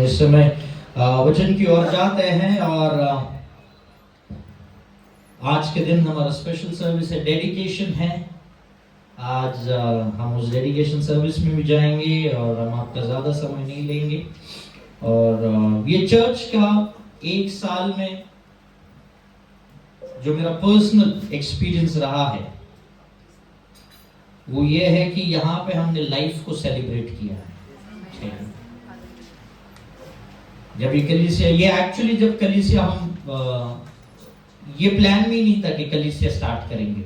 इस समय वचन की ओर जाते हैं और आज के दिन हमारा स्पेशल सर्विस है, डेडिकेशन है। आज हम उस डेडिकेशन सर्विस में भी जाएंगे और हम आपका ज़्यादा समय नहीं लेंगे। और ये चर्च का एक साल में जो मेरा पर्सनल एक्सपीरियंस रहा है वो ये है कि यहाँ पे हमने लाइफ को सेलिब्रेट किया है। जब ये कलीसिया, ये एक्चुअली जब कलीसिया हम ये प्लान भी नहीं था कि कलीसिया स्टार्ट करेंगे,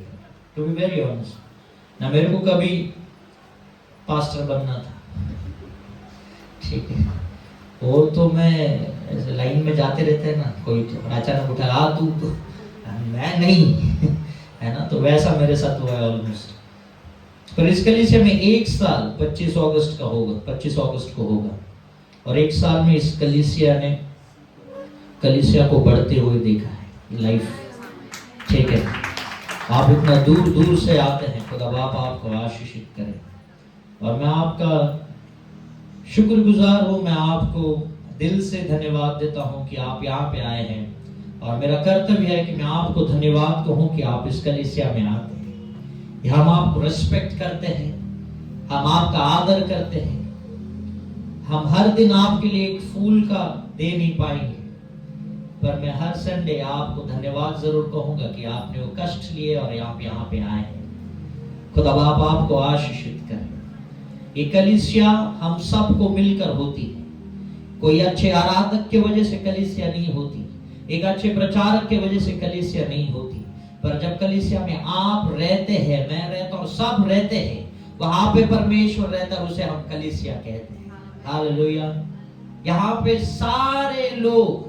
टू बी वेरी ऑनेस्ट। ना मेरे को कभी पास्टर बनना था, ठीक है। वो तो मैं ऐसे लाइन में जाते रहते हैं ना, कोई अचानक उठा आ तू तो मैं नहीं है ना, तो वैसा मेरे साथ हुआ है ऑलमोस्ट। पर इस कलीसिया में एक साल 25 अगस्त का होगा, 25 अगस्त को होगा। और एक साल में इस कलीसिया ने कलीसिया को बढ़ते हुए देखा है, लाइफ, ठीक है। आप इतना दूर दूर से आते हैं, खुदा बाप आपको आशीषित करे। और मैं आपका शुक्रगुजार हूँ, मैं आपको दिल से धन्यवाद देता हूँ कि आप यहाँ पे आए हैं। और मेरा कर्तव्य है कि मैं आपको धन्यवाद कहूँ कि आप इस कलीसिया में आते हैं। हम आपको रिस्पेक्ट करते हैं, हम आपका आदर करते हैं। हम हर दिन आपके लिए एक फूल का दे नहीं पाएंगे, पर मैं हर संडे आपको धन्यवाद जरूर कहूंगा कि आपने वो कष्ट लिए और आप यहाँ पे आए हैं। खुदा बाप आपको आशीषित करे। ये कलीसिया हम सबको मिलकर होती है। कोई अच्छे आराधक की वजह से कलीसिया नहीं होती, एक अच्छे प्रचारक की वजह से कलीसिया नहीं होती। पर जब कलीसिया में आप रहते हैं, मैं रहता हूँ, सब रहते हैं, वहां पे परमेश्वर रहता है, उसे हम कलीसिया कहते हैं। हालेलुया। यहाँ पे सारे लोग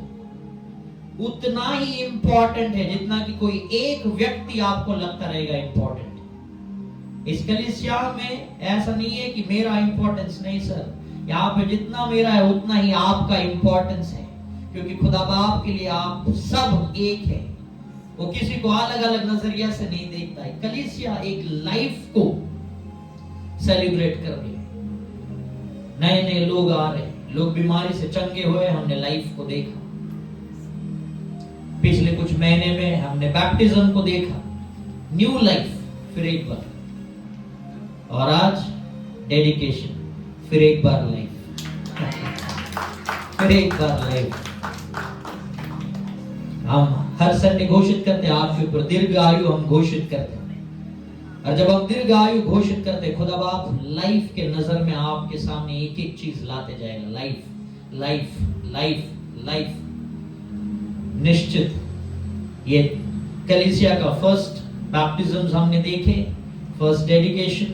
उतना ही इंपॉर्टेंट है जितना कि कोई एक व्यक्ति आपको लगता रहेगा इंपॉर्टेंट। इस कलीसिया में ऐसा नहीं है कि मेरा इंपॉर्टेंस नहीं सर, यहाँ पे जितना मेरा है उतना ही आपका इंपॉर्टेंस है, क्योंकि खुदा बाप के लिए आप सब एक है। वो किसी को अलग अलग नजरिया से नहीं देखता है। कलीसिया एक लाइफ को सेलिब्रेट कर रही है। नए नए लोग आ रहे, लोग बीमारी से चंगे हुए, हमने लाइफ को देखा। पिछले कुछ महीने में हमने बैप्टिज्म को देखा, न्यू लाइफ, फिर एक बार। और आज डेडिकेशन, फिर एक बार लाइफ, फिर एक बार लाइफ। हम हर संडे घोषित करते हैं आपके ऊपर दीर्घ आयु, हम घोषित करते हैं। और जब हम दीर्घ आयु घोषित करते हैं, खुदा बाप लाइफ के नजर में आपके सामने एक एक चीज लाते जाएगा। Life, life, life, life. निश्चित ये कलीसिया का फर्स्ट बैप्टिज्म हमने देखे, फर्स्ट डेडिकेशन।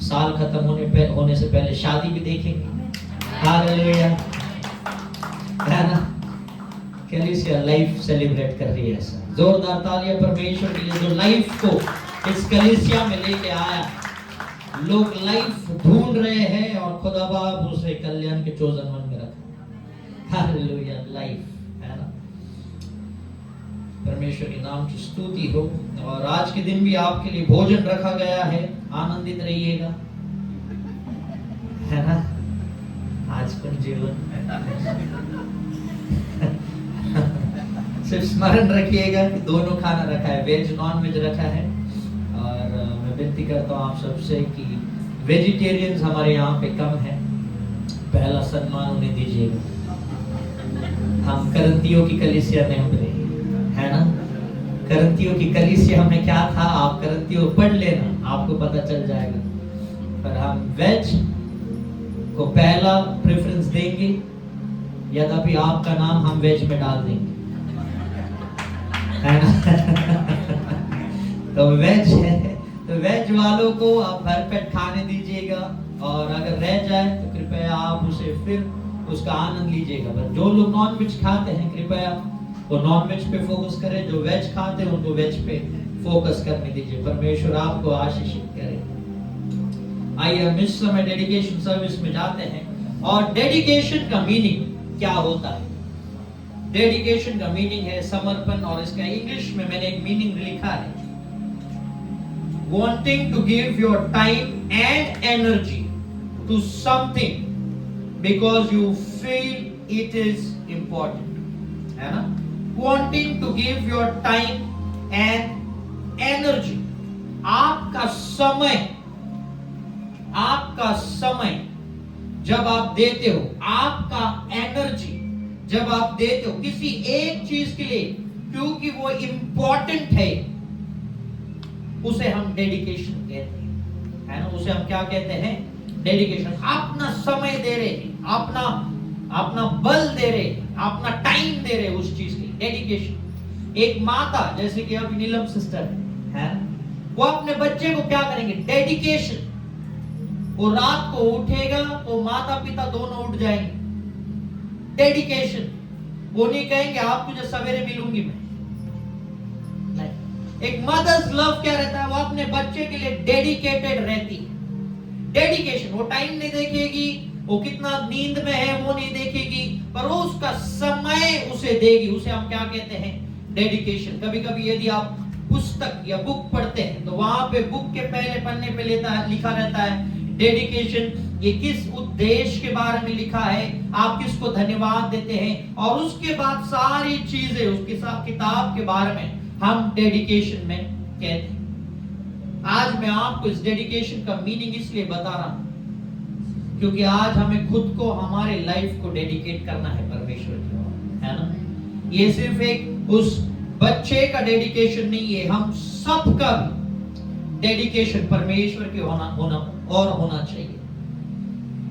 साल खत्म होने से पहले शादी भी देखेंगे। हालेलुया, है ना। कलीसिया लाइफ सेलिब्रेट कर रही है। ऐसा जोरदार तालियां परमेश्वर के लिए जो लाइफ को इस कलीसिया में लेके आया। लोग लाइफ ढूंढ रहे हैं और खुदा बाप उसे कल्याण के चोजन वन में रखा। हालेलुया, लाइफ, है ना। परमेश्वर के नाम की स्तुति हो। और आज के दिन भी आपके लिए भोजन रखा गया है, आनंदित रहिएगा, है ना। आज का जीवन सिर्फ स्मरण रखिएगा कि दोनों खाना रखा है, वेज नॉन वेज रखा है। और मैं विनती करता हूँ आप सबसे कि वेजिटेरियंस हमारे यहाँ पे कम है, पहला सम्मान उन्हें दीजिएगा। हम करंतियों की कलीसिया में हम रहे, है ना। करंतियों की कलीसिया में क्या था, आप करंतियों पढ़ लेना, आपको पता चल जाएगा। पर हम वेज को पहला प्रेफरेंस देंगे, यद्यपि आपका नाम हम वेज में डाल देंगे, है ना। तो वेज है, तो वेज वालों को आप भरपेट खाने दीजिएगा। और अगर रह जाए तो कृपया आप उसे फिर उसका आनंद लीजिएगा। पर जो लोग नॉन वेज खाते हैं, कृपया वो नॉन वेज पे फोकस करें, जो वेज खाते हैं उनको वेज पे फोकस करने दीजिए। परमेश्वर आपको आशीषित करे। आइए हम इस समय डेडिकेशन सर्विस में जाते हैं। और डेडिकेशन का मीनिंग क्या होता है? डेडिकेशन का मीनिंग है समर्पण। और इसका इंग्लिश में मैंने एक मीनिंग लिखा है, wanting to give your time and energy to something because you feel it is important, है ना? Wanting to give your time and energy, आपका समय जब आप देते हो, आपका एनर्जी जब आप देते हो किसी एक चीज के लिए, क्योंकि वो इंपॉर्टेंट है, उसे हम डेडिकेशन कहते हैं, है ना? उसे हम क्या कहते हैं? डेडिकेशन। अपना समय दे रहे, अपना बल दे रहे, अपना टाइम दे रहे उस चीज के लिए, डेडिकेशन। एक माता, जैसे कि अभी नीलम सिस्टर है, वो अपने बच्चे को क्या करेंगे? डेडिकेशन। वो रात को उठेगा तो माता पिता दोनों उठ जाएंगे, डेडिकेशन। वो नहीं कहेंगे आप तुझे सवेरे मिलूंगी मैं, नहीं। एक मदर्स लव क्या रहता है? वो अपने बच्चे के लिए डेडिकेटेड रहती है, डेडिकेशन। वो टाइम नहीं देखेगी, वो कितना नींद में है वो नहीं देखेगी, पर वो उसका समय उसे देगी। उसे हम क्या कहते हैं? डेडिकेशन। कभी कभी यदि आप पुस्तक या बुक पढ़ते हैं तो वहां पे बुक के पहले पन्ने पे लिखा रहता है डेडिकेशन। ये किस उद्देश्य के बारे में लिखा है, आप किसको धन्यवाद देते हैं, और उसके बाद सारी चीजें उसके साथ किताब के बारे में हम डेडिकेशन में कहते हैं। आज मैं आपको इस डेडिकेशन का मीनिंग इसलिए बता रहा हूं क्योंकि आज हमें खुद को, हमारे लाइफ को डेडिकेट करना है परमेश्वर की ओर, है ना? ये सिर्फ एक उस बच्चे का डेडिकेशन नहीं है, हम सबका भी डेडिकेशन परमेश्वर के होना चाहिए।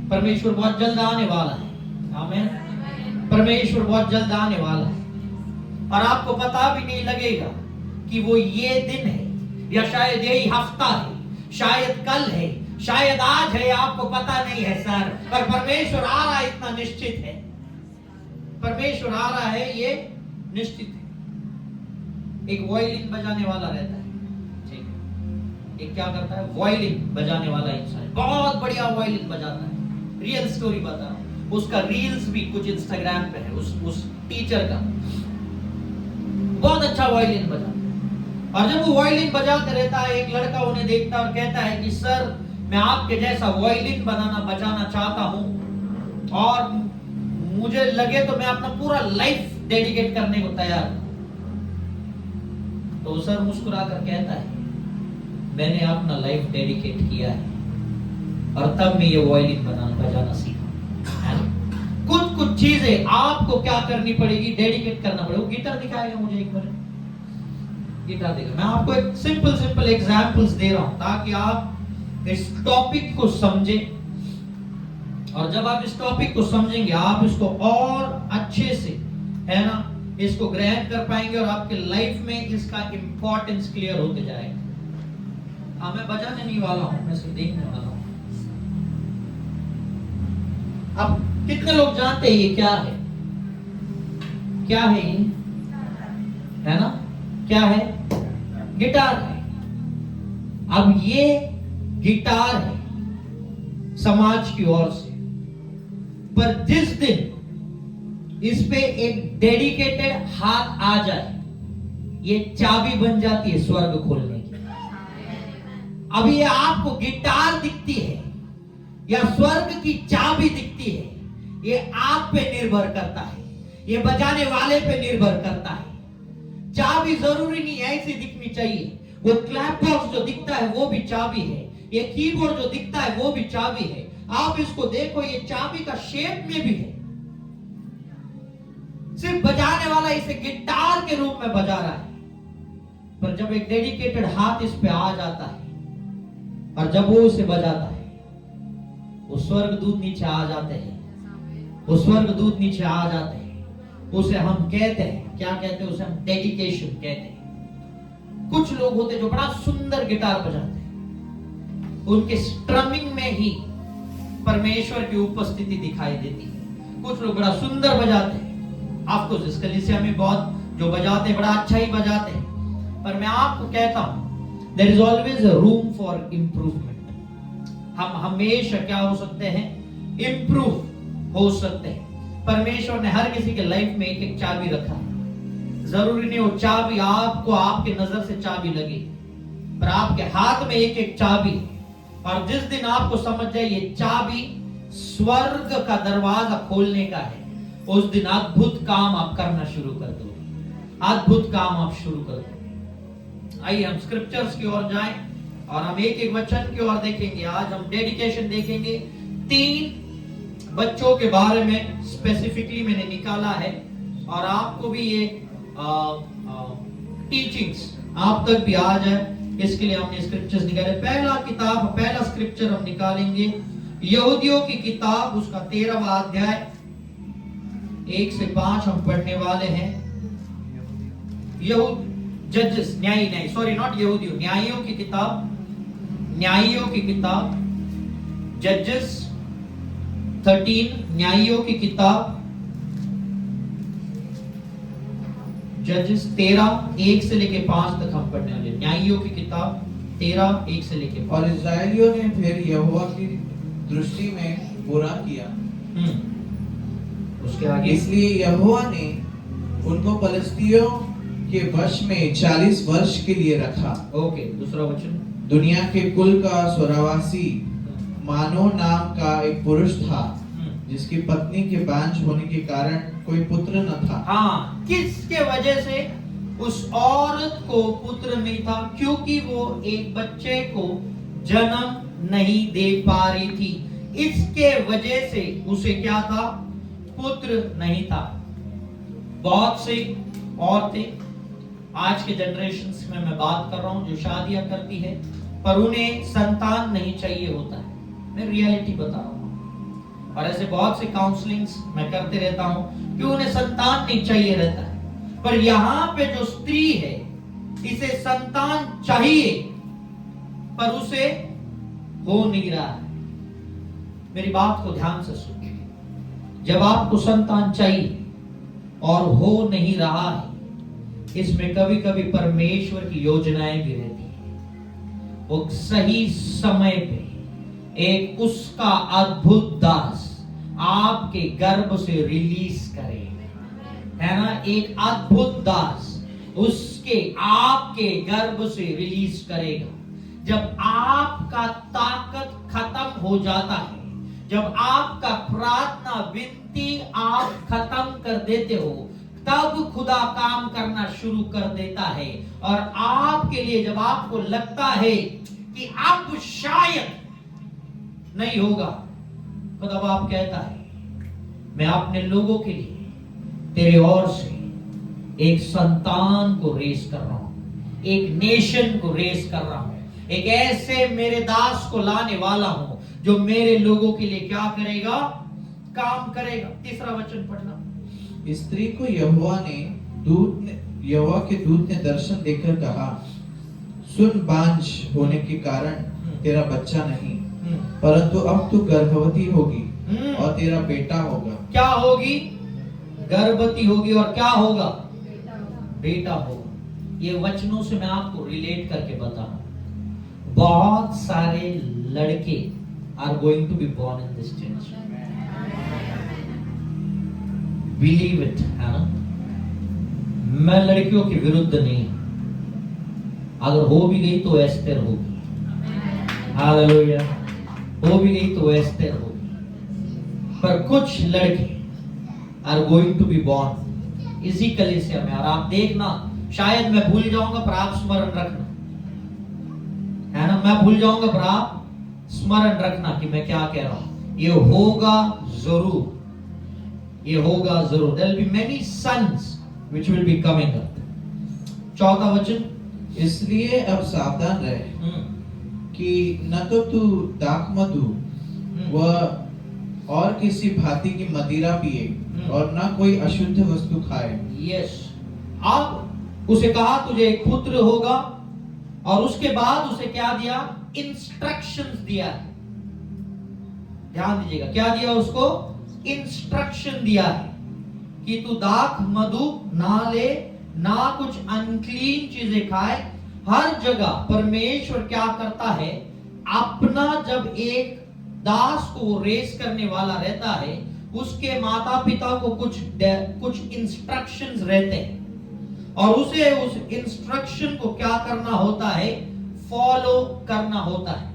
परमेश्वर बहुत जल्द आने वाला है, आमीन। परमेश्वर बहुत जल्द आने वाला है, और आपको पता भी नहीं लगेगा कि वो ये दिन है, या शायद यही हफ्ता है, शायद कल है, शायद आज है, आपको पता नहीं है सर, पर परमेश्वर आ रहा है, इतना निश्चित है। परमेश्वर आ रहा है, ये निश्चित है। एक वायलिन बजाने वाला रहता है, ठीक है? एक क्या करता है? वायलिन बजाने वाला इंसान, बहुत बढ़िया वायलिन बजाता है। रियल स्टोरी बता रहा हूं, उसका रील्स भी कुछ इंस्टाग्राम पे है, उस टीचर का। बहुत अच्छा वायलिन बजाता है, और जब वो वायलिन बजाते रहता है, एक लड़का उन्हें देखता है और कहता है कि सर, मैं आपके जैसा वायलिन बजाना चाहता हूं, और मुझे लगे तो मैं अपना पूरा लाइफ डेडिकेट करने को तैयार हूं। तो सर मुस्कुराकर कहता है, मैंने अपना लाइफ डेडिकेट किया है, और तब मैं ये वायलिन बजाना सीखा, है ना? कुछ चीजें आपको क्या करनी पड़ेगी? डेडिकेट करना पड़ेगा। गिटार दिखाएगा मुझे एक मिनट, गिटार देगा। मैं आपको एक सिंपल एग्जांपल्स दे रहा हूं ताकि आप इस टॉपिक को समझें, और जब आप इस टॉपिक को समझेंगे आप इसको और अच्छे से, है ना, इसको ग्रहण कर पाएंगे, और आपके लाइफ में इसका इंपॉर्टेंस क्लियर होते जाएगा। हाँ, मैं बजाने नहीं वाला हूं, मैं सिर्फ देखने वाला हूं। अब कितने लोग जानते हैं ये क्या है? क्या है ये? है ना? क्या है? गिटार है। अब ये गिटार है समाज की ओर से, पर जिस दिन इस पे एक डेडिकेटेड हाथ आ जाए, ये चाबी बन जाती है स्वर्ग खोलने की। अब ये आपको गिटार दिखती है या स्वर्ग की चाबी दिखती है, ये आप पे निर्भर करता है, ये बजाने वाले पे निर्भर करता है। चाबी जरूरी नहीं ऐसी दिखनी चाहिए, वो क्लैप बॉक्स जो दिखता है वो भी चाबी है, ये कीबोर्ड जो दिखता है वो भी चाबी है। आप इसको देखो, ये चाबी का शेप में भी है। सिर्फ बजाने वाला इसे गिटार के रूप में बजा रहा है, पर जब एक डेडिकेटेड हाथ इस पे आ जाता है और जब वो उसे बजाता है, वो स्वर्गदूत नीचे आ जाते हैं, वो स्वर्गदूत नीचे आ जाते हैं। उसे हम कहते हैं, क्या कहते हैं? उसे हम डेडिकेशन कहते हैं। कुछ लोग होते जो बड़ा सुंदर गिटार बजाते हैं, उनके स्ट्रमिंग में ही परमेश्वर की उपस्थिति दिखाई देती है। कुछ लोग बड़ा सुंदर बजाते हैं, आपको इस कलीसिया में बहुत जो बजाते हैं बड़ा अच्छा ही बजाते हैं, पर मैं आपको कहता हूं there is always a room for improvement। हम हमेशा क्या हो सकते हैं? इम्प्रूव हो सकते हैं। परमेश्वर ने हर किसी के लाइफ में एक एक चाबी रखा है। जरूरी नहीं वो चाबी आपको आपके नजर से चाबी लगे, पर आपके हाथ में एक एक चाबी, और जिस दिन आपको समझ जाए ये चाबी स्वर्ग का दरवाजा खोलने का है। उस दिन अद्भुत काम आप करना शुरू कर दो, अद्भुत काम आप शुरू कर दो। आइए हम स्क्रिप्चर्स की ओर जाएं और हम एक एक वचन की ओर देखेंगे। आज हम डेडिकेशन देखेंगे। 3 बच्चों के बारे में स्पेसिफिकली मैंने निकाला है और आपको भी ये टीचिंग्स आप तक भी आ जाए, इसके लिए हमने स्क्रिप्चर्स निकाले। पहला स्क्रिप्चर हम निकालेंगे यहूदियों की किताब, उसका 13वां अध्याय 1 से 5 हम पढ़ने वाले हैं। जजेस, न्यायियों की किताब जजेस 13, न्यायियों की किताब जजेस 13 1 से लेके 5 तक हम पढ़ने वाले। न्यायियों की किताब 13 1 से लेके 5। और इस्राएलियों ने फिर यहोवा की दृष्टि में बुरा किया, उसके आगे, इसलिए यहोवा ने उनको फलिस्तियों के वश में 40 वर्ष के लिए रखा। ओके, दूसरा वचन। दुनिया के कुल का स्वर्गवासी मानो नाम का एक पुरुष था, जिसकी पत्नी के बांझ होने के कारण कोई पुत्र न था। हाँ, किसके वजह से उस औरत को पुत्र नहीं था? क्योंकि वो एक बच्चे को जन्म नहीं दे पा रही थी। इसके वजह से उसे क्या था? पुत्र नहीं था। बहुत सी औरतें आज के जनरेशन्स में मैं बात कर रहा हूं जो शादियां करती है पर उन्हें संतान नहीं चाहिए होता है। मैं रियलिटी बता रहा हूं और ऐसे बहुत से काउंसलिंग्स मैं करते रहता हूं कि उन्हें संतान नहीं चाहिए रहता है। पर यहां पे जो स्त्री है इसे संतान चाहिए पर उसे हो नहीं रहा है। मेरी बात को ध्यान से सुनिए। जब आपको संतान चाहिए और हो नहीं रहा है, इसमें कभी कभी परमेश्वर की योजनाएं भी रहती है। वो सही समय पे एक उसका अद्भुत दास आपके गर्भ से रिलीज करेगा, है ना? एक अद्भुत दास उसके आपके गर्भ से रिलीज करेगा। जब आपका ताकत खत्म हो जाता है, जब आपका प्रार्थना विनती आप खत्म कर देते हो, तब खुदा काम करना शुरू कर देता है। और आपके लिए जब आपको लगता है कि अब शायद नहीं होगा, तो तब आप कहता है मैं अपने लोगों के लिए तेरे ओर से एक संतान को रेस कर रहा हूं, एक नेशन को रेस कर रहा हूं, एक ऐसे मेरे दास को लाने वाला हूं जो मेरे लोगों के लिए क्या करेगा? काम करेगा। तीसरा वचन पढ़ना। स्त्री को यहोवा के दूत ने दर्शन देकर कहा, सुन, बांझ होने के कारण तेरा बच्चा नहीं, परंतु अब तू गर्भवती होगी और तेरा बेटा होगा। क्या होगी? गर्भवती होगी और क्या होगा? बेटा होगा। ये वचनों से मैं आपको रिलेट करके बता रहा हूं। बहुत सारे लड़के are going to be born in this generation. Believe it, है ना? मैं लड़कियों के विरुद्ध नहीं, अगर हो भी गई तो एस्तेर होगी। हालेलुया। हो भी गई तो एस्तेर होगी। पर कुछ लड़के are going to be born इसी कलीसिया में। और आप देखना, शायद मैं भूल जाऊंगा पर आप स्मरण रखना, है ना? मैं भूल जाऊंगा पर आप स्मरण रखना कि मैं क्या कह रहा हूं। ये होगा जरूर, ये होगा जरूर। There will be many sons which will be coming up. चौथा वचन। इसलिए अब सावधान रहे कि न तो तू दाख मधु व और किसी भांति की मदिरा पिए और न कोई अशुद्ध वस्तु खाए। यस। अब उसे कहा तुझे एक पुत्र होगा और उसके बाद उसे क्या दिया? इंस्ट्रक्शंस दिया। ध्यान दीजिएगा, क्या दिया उसको? इंस्ट्रक्शन दिया है कि तू दाख मधु ना ले, ना कुछ अनक्लीन चीजें खाए। हर जगह परमेश्वर क्या करता है? अपना जब एक दास को रेस करने वाला रहता है, उसके माता पिता को कुछ इंस्ट्रक्शंस रहते हैं और उसे उस इंस्ट्रक्शन को क्या करना होता है? फॉलो करना होता है।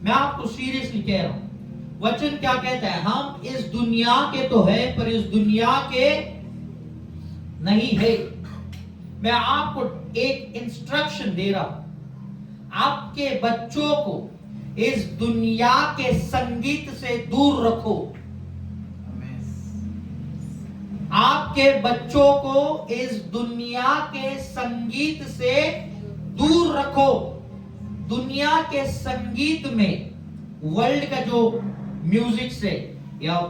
मैं आपको सीरियसली कह रहा हूं, वचन क्या कहता है? हम इस दुनिया के तो है पर इस दुनिया के नहीं है। मैं आपको एक इंस्ट्रक्शन दे रहा हूं, आपके बच्चों को इस दुनिया के संगीत से दूर रखो। आपके बच्चों को इस दुनिया के संगीत से दूर रखो। दुनिया के संगीत में वर्ल्ड का जो म्यूजिक से या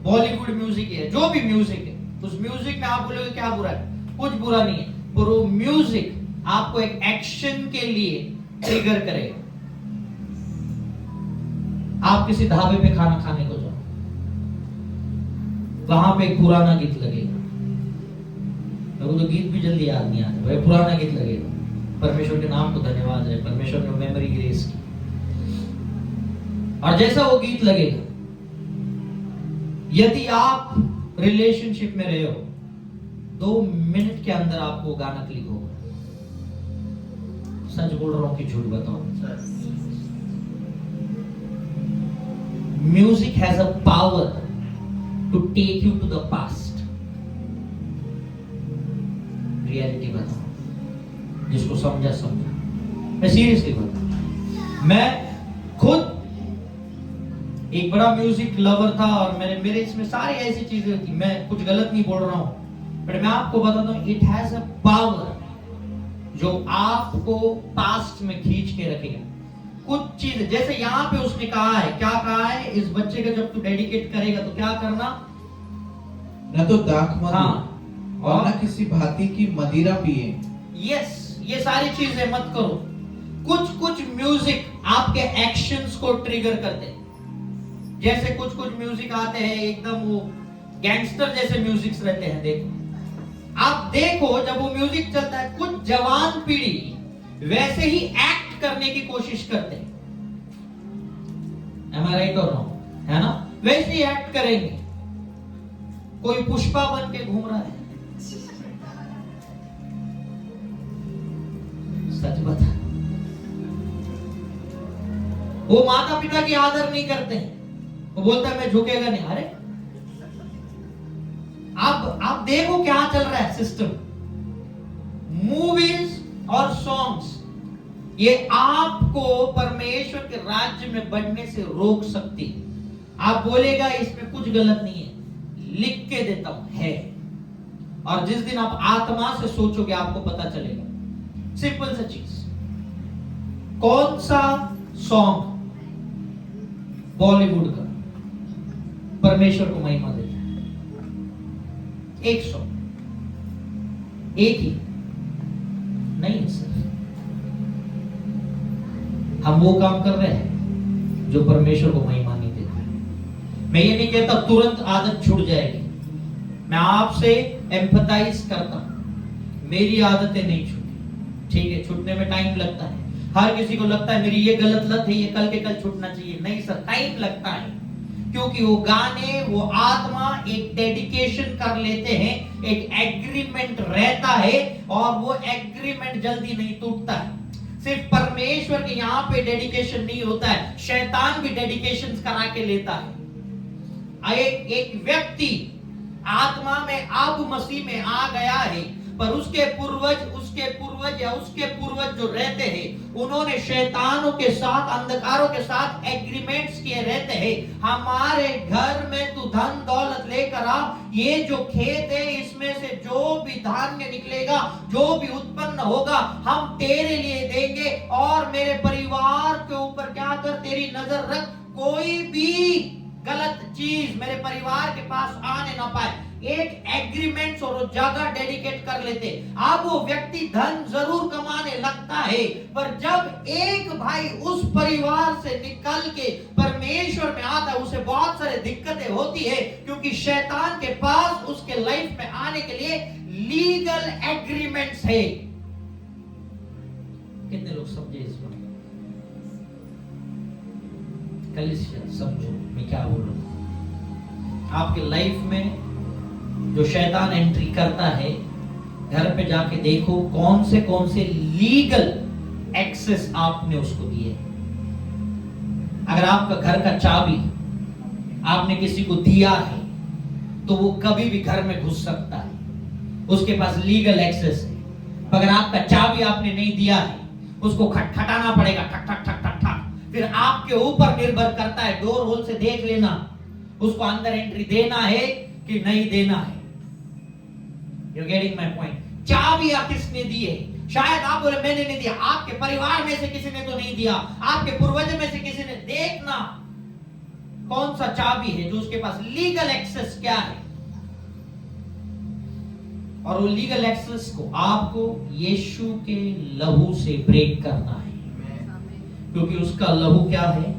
बॉलीवुड म्यूजिक है, जो भी म्यूजिक है, उस म्यूजिक में आप बोलोगे क्या बुरा है? कुछ बुरा नहीं है, पर वो म्यूजिक आपको एक एक्शन के लिए ट्रिगर करेगा। आप किसी ढाबे पे खाना खाने को जाओ, वहां पे एक पुराना गीत लगेगा, लोगों तो गीत भी जल्दी याद नहीं आते, भाई पुराना गीत लगेगा, परमेश्वर के नाम को धन्यवाद है, परमेश्वर ने मेमोरी ग्रेस की, और जैसा वो गीत लगेगा, यदि आप रिलेशनशिप में रहे हो, 2 मिनट के अंदर आपको गाना क्लिक होगा। सच बोल रहा हूं कि झूठ बताओ? Music has a power to take you to the past. Reality बताओ, जिसको समझा। मैं सीरियसली बताऊं, मैं खुद एक बड़ा म्यूजिक लवर था और मेरे इसमें सारी ऐसी चीजें होती। मैं कुछ गलत नहीं बोल रहा हूं, पर मैं आपको बताता हूं, इट हैज अ पावर जो आपको पास्ट में खींच के रखेगा। कुछ चीज जैसे यहाँ पे उसने कहा है, क्या कहा है? इस बच्चे का जब तू डेडिकेट करेगा तो क्या करना? न तो दाख मत, हाँ, और न किसी भांति की मदिरा पिए। यस, ये सारी चीजें मत करो। कुछ म्यूजिक आपके एक्शंस को ट्रिगर करते हैं। जैसे कुछ म्यूजिक आते हैं एकदम वो गैंगस्टर जैसे म्यूजिक्स रहते हैं। देखो, आप देखो, जब वो म्यूजिक चलता है, कुछ जवान पीढ़ी वैसे ही एक्ट करने की कोशिश करते हैं। Am I right or wrong? है ना? वैसे ही एक्ट करेंगे। कोई पुष्पा बन के घूम रहा है, सच बता, वो माता पिता की आदर नहीं करते हैं, वो बोलता है मैं झुकेगा नहीं। अरे आप देखो क्या चल रहा है सिस्टम। मूवीज और सॉन्ग्स ये आपको परमेश्वर के राज्य में बढ़ने से रोक सकती। आप बोलेगा इसमें कुछ गलत नहीं है, लिख के देता हूं, है। और जिस दिन आप आत्मा से सोचोगे आपको पता चलेगा। सिंपल सा चीज, कौन सा सॉन्ग बॉलीवुड का परमेश्वर को महिमा देता है? एक सॉन्ग, एक ही नहीं सर। हम वो काम कर रहे हैं जो परमेश्वर को महिमा नहीं देता। मैं ये नहीं कहता तुरंत आदत छूट जाएगी, मैं आपसे एम्पैथाइज करता हूं। मेरी आदतें नहीं छूटी, ठीक है, छूटने में टाइम लगता है। हर किसी को लगता है मेरी ये गलत लत है, ये कल के कल छूटना चाहिए। नहीं सर, टाइम लगता है, क्योंकि वो गाने, वो आत्मा एक डेडिकेशन कर लेते हैं, एक एग्रीमेंट रहता है, और वो एग्रीमेंट जल्दी नहीं टूटता है। सिर्फ परमेश्वर के यहाँ पे डेडिकेशन नहीं होता है, शैतान भी डेडिकेशन करा के लेता है। एक व्यक्ति आत्मा में अब मसीह में आ गया है, पर उसके पूर्वज या उसके पूर्वज जो रहते हैं, उन्होंने शैतानों के साथ, अंधकारों के साथ एग्रीमेंट्स किए रहते हैं। हमारे घर में तू धन दौलत लेकर आ, ये जो खेत है इसमें से जो भी धान्य निकलेगा, जो भी उत्पन्न होगा, हम तेरे लिए देंगे, और मेरे परिवार के ऊपर क्या कर, तेरी नजर रख, कोई भी गलत चीज मेरे परिवार के पास आने ना पाए। एक एग्रीमेंट और जगह डेडिकेट कर लेते। अब वो व्यक्ति धन जरूर कमाने लगता है, पर जब एक भाई उस परिवार से निकल के परमेश्वर में आता है, उसे बहुत सारे दिक्कतें होती है, क्योंकि शैतान के पास उसके लाइफ में आने के लिए लीगल एग्रीमेंट्स है। कितने लोग समझे इस बात? कलीसिया समझो मैं क्या बोल रहा हूं। आपके लाइफ में जो शैतान एंट्री करता है, घर पे जाके देखो कौन से लीगल एक्सेस आपने उसको दिए। अगर आपका घर का चाबी आपने किसी को दिया है तो वो कभी भी घर में घुस सकता है, उसके पास लीगल एक्सेस है। अगर आपका चाबी आपने नहीं दिया है, उसको खटखटाना पड़ेगा, ठक ठक ठक ठक ठक। फिर आपके ऊपर निर्भर करता है, डोर होल से देख लेना उसको अंदर एंट्री देना है कि नहीं देना है। You getting my point? चाबी आप किसने दी है? शायद आप बोले मैंने नहीं दिया, आपके परिवार में से किसी ने तो नहीं दिया, आपके पूर्वज में से किसी ने। देखना कौन सा चाबी है जो उसके पास लीगल एक्सेस क्या है, और वो लीगल एक्सेस को आपको यीशु के लहू से ब्रेक करना है, क्योंकि उसका लहू क्या है?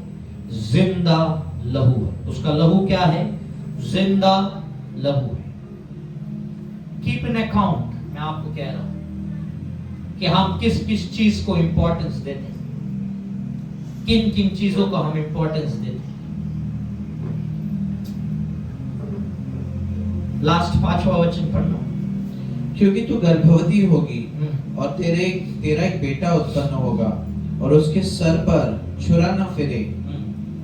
जिंदा लहू है। उसका लहू क्या है? जिंदा लहू है। कीप एन अकाउंट, मैं आपको कह रहा हूं कि हम किस किस चीज को इंपॉर्टेंस देते हैं, किन किन चीजों को हम इंपॉर्टेंस देते हैं। लास्ट 5वां वचन पढ़ना। क्योंकि तू गर्भवती होगी और तेरा एक बेटा उत्पन्न होगा और उसके सर पर छुरा न फिरे,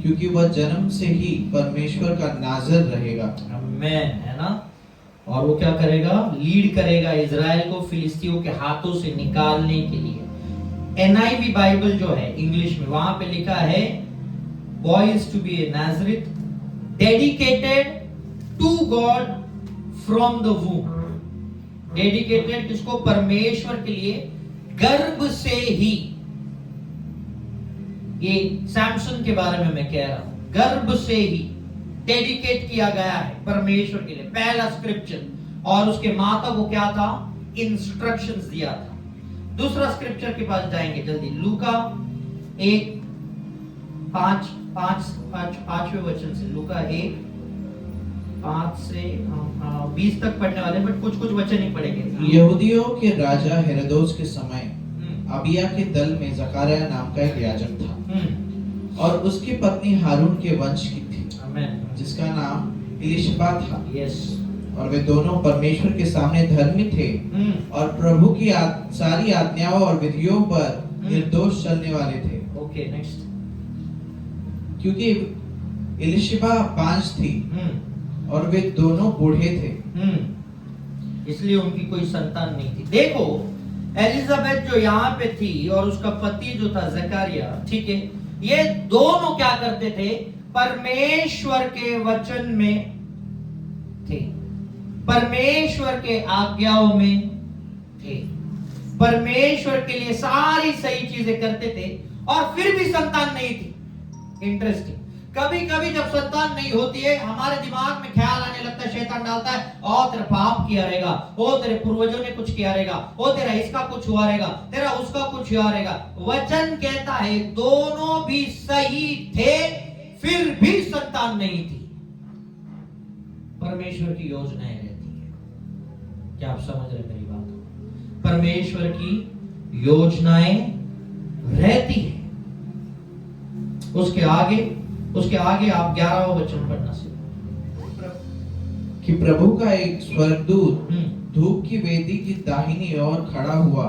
क्योंकि वह जन्म से ही परमेश्वर का नाज़र रहेगा। आमीन, है ना? और वो क्या करेगा? लीड करेगा इजराइल को फिलिस्तीयों के हाथों से निकालने के लिए। NIV बाइबल जो है इंग्लिश में, वहां पे लिखा है boy is to be a Nazarite dedicated to God from the womb. Dedicated किसको? परमेश्वर के लिए, गर्भ से ही। ये सैमसन के बारे में मैं कह रहा हूं, गर्भ से ही डेडिकेट किया गया है परमेश्वर के लिए, पहला स्क्रिप्चर। और उसके माता को क्या था? इंस्ट्रक्शंस दिया था। दूसरा स्क्रिप्चर के पास जाएंगे जल्दी, लूका 1:5वें वचन से। लूका 1:5 से 20 तक पढ़ने वाले, बट कुछ कुछ वचन ही पढ़ेंगे। यहूदियों के राजा हेरोदेस के समय अबिया के दल में जकरिया नाम का एक याजक था, और उसकी पत्नी हारून के वंश की थी, जिसका नाम इलिशबा था। यस। और वे दोनों परमेश्वर के सामने धर्मी थे और प्रभु की सारी आज्ञाओं और विधियों पर निर्दोष चलने वाले थे। Okay, next. क्योंकि इलिशबा बांझ थी और वे दोनों बूढ़े थे, इसलिए उनकी कोई संतान नहीं थी। देखो, एलिजाबेथ जो यहाँ पे थी और उसका पति जो था जकरिया, ठीक है, ये दोनों क्या करते थे? परमेश्वर के वचन में थे, परमेश्वर के आज्ञाओं में थे, परमेश्वर के लिए सारी सही चीजें करते थे, और फिर भी संतान नहीं थी। इंटरेस्टिंग। कभी कभी जब संतान नहीं होती है, हमारे दिमाग में ख्याल आने लगता है, शैतान डालता है, ओ तेरा पाप किया रहेगा, ओ तेरे पूर्वजों ने कुछ किया रहेगा, ओ तेरा इसका कुछ हुआ रहेगा, तेरा उसका कुछ हुआ रहेगा। वचन कहता है दोनों भी सही थे, फिर भी संतान नहीं थी। परमेश्वर की योजनाएं रहती है। क्या आप समझ रहे मेरी बात को? परमेश्वर की योजनाएं रहती है। उसके आगे आप 11वां वचन पढ़ना सीखो कि प्रभु का एक स्वर्गदूत धूप की वेदी की दाहिनी ओर खड़ा हुआ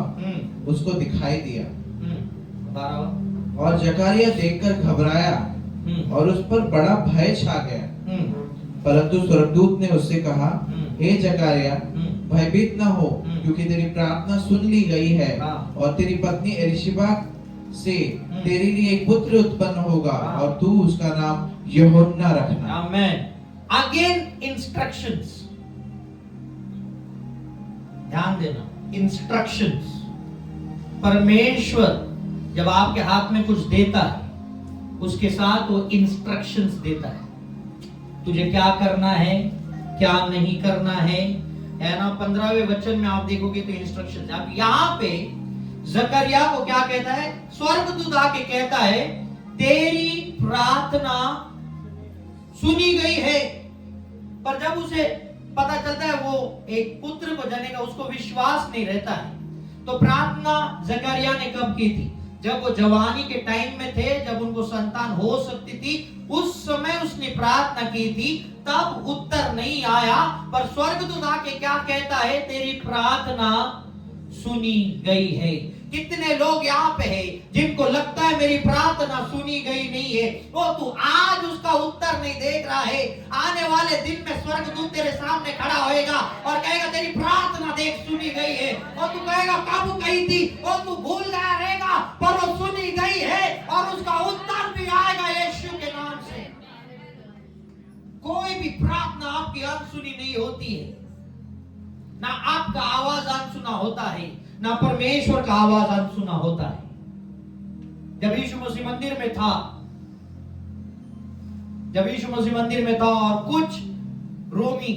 उसको दिखाई दिया। 12वां। और जकरिया देखकर घबराया और उस पर बड़ा भय छा गया। परंतु स्वर्गदूत ने उससे कहा, हे जकरिया, भयभीत न हो, क्योंकि तेरी प्रार्थना सुन ली गई है, और तेरी पत्नी एलिशबा से तेरे लिए एक पुत्र उत्पन्न होगा, और तू उसका नाम यूहन्ना रखना। आमेन। अगेन इंस्ट्रक्शंस, ध्यान देना, इंस्ट्रक्शंस। परमेश्वर जब आपके हाथ में कुछ देता है, उसके साथ वो इंस्ट्रक्शंस देता है, तुझे क्या करना है, क्या नहीं करना है ना। 15वें वचन में आप देखोगे तो इंस्ट्रक्शंस। अब यहाँ पे जकरिया को क्या कहता है? स्वर्गदूत आके कहता है, तेरी प्रार्थना सुनी गई है। पर जब उसे पता चलता है वो एक पुत्र को जनेगा, उसको विश्वास नहीं रहता है। तो प्रार्थना जकरिया ने कब की थी? जब वो जवानी के टाइम में थे, जब उनको संतान हो सकती थी, उस समय उसने प्रार्थना की थी, तब उत्तर नहीं आया। पर स्वर्गदूत आके क्या कहता है? तेरी प्रार्थना सुनी गई है। कितने लोग यहाँ पे है जिनको लगता है मेरी प्रार्थना सुनी गई नहीं है, वो तू आज उसका उत्तर नहीं देख रहा है। आने वाले दिन में स्वर्गदूत तेरे सामने खड़ा होएगा और कहेगा तेरी प्रार्थना देख सुनी गई है, और तू कहेगा कब कही थी, वो तू भूल गया रहेगा, पर वो सुनी गई है और उसका उत्तर भी आएगा यीशु के नाम से। कोई भी प्रार्थना आपकी अनसुनी नहीं होती है, ना आपका आवाज अनसुना होता है, ना परमेश्वर का आवाज अनसुना होता है। जब यीशु मसीह मंदिर में था और कुछ रोमी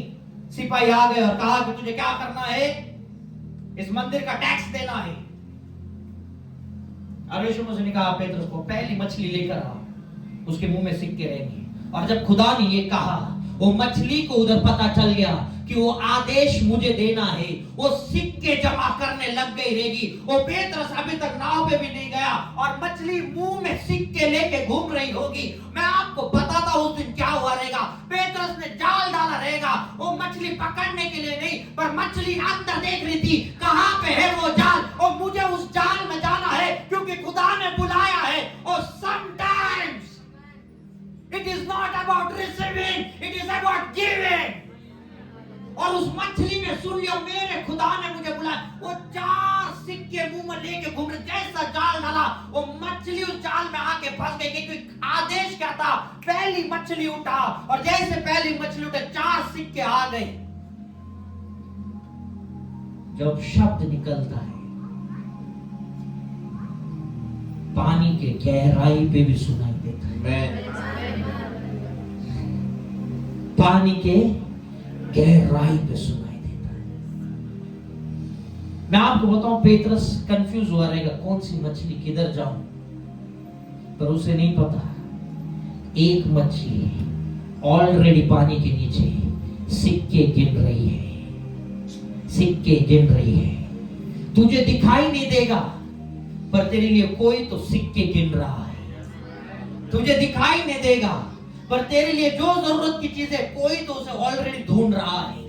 सिपाही आ गए और कहा कि तुझे क्या करना है, इस मंदिर का टैक्स देना है। और यीशु मसीह ने कहा पेत्रस को पहली मछली लेकर आ, उसके मुंह में सिक्के रहेंगे। और जब खुदा ने ये कहा, वो मछली को उधर पता चल गया कि वो आदेश मुझे देना है, वो सिक्के जमा करने लग गई रहेगी। वो पेत्रस अभी तक नाव पे भी नहीं गया और मछली मुंह में सिक्के लेके घूम रही होगी। मैं आपको बताता हूं उस दिन क्या हुआ रहेगा। पेत्रस ने जाल डाला रहेगा, वो मछली पकड़ने के लिए नहीं, पर मछली अंदर देख रही थी कहां पे है वो जाल, और मुझे उस जाल में जाना है क्योंकि खुदा ने बुलाया है। और sometimes it is not about receiving, it is about giving. और उस मछली ने सुन लिया मेरे खुदा ने मुझे बुलाया। वो 4 सिक्के मुंह में लेके घूम रहे, जैसा जाल डाला वो मछली उस जाल में आके फंस गई, क्योंकि आदेश क्या था, पहली मछली उठा, और जैसे पहली मछली उठे 4 सिक्के आ गए। जब शब्द निकलता है पानी के गहराई पे भी सुनाई देता है। पानी के गहराई पे सुनाई देता है। मैं आपको बताऊं, पेत्रस कंफ्यूज हुआ रहेगा कौन सी मछली किधर जाऊं, पर उसे नहीं पता एक मछली ऑलरेडी पानी के नीचे सिक्के गिन रही है, सिक्के गिन रही है। तुझे दिखाई नहीं देगा, पर तेरे लिए कोई तो सिक्के गिन रहा है। तुझे दिखाई नहीं देगा, पर तेरे लिए जो जरूरत की चीज है कोई तो उसे ऑलरेडी ढूंढ रहा है।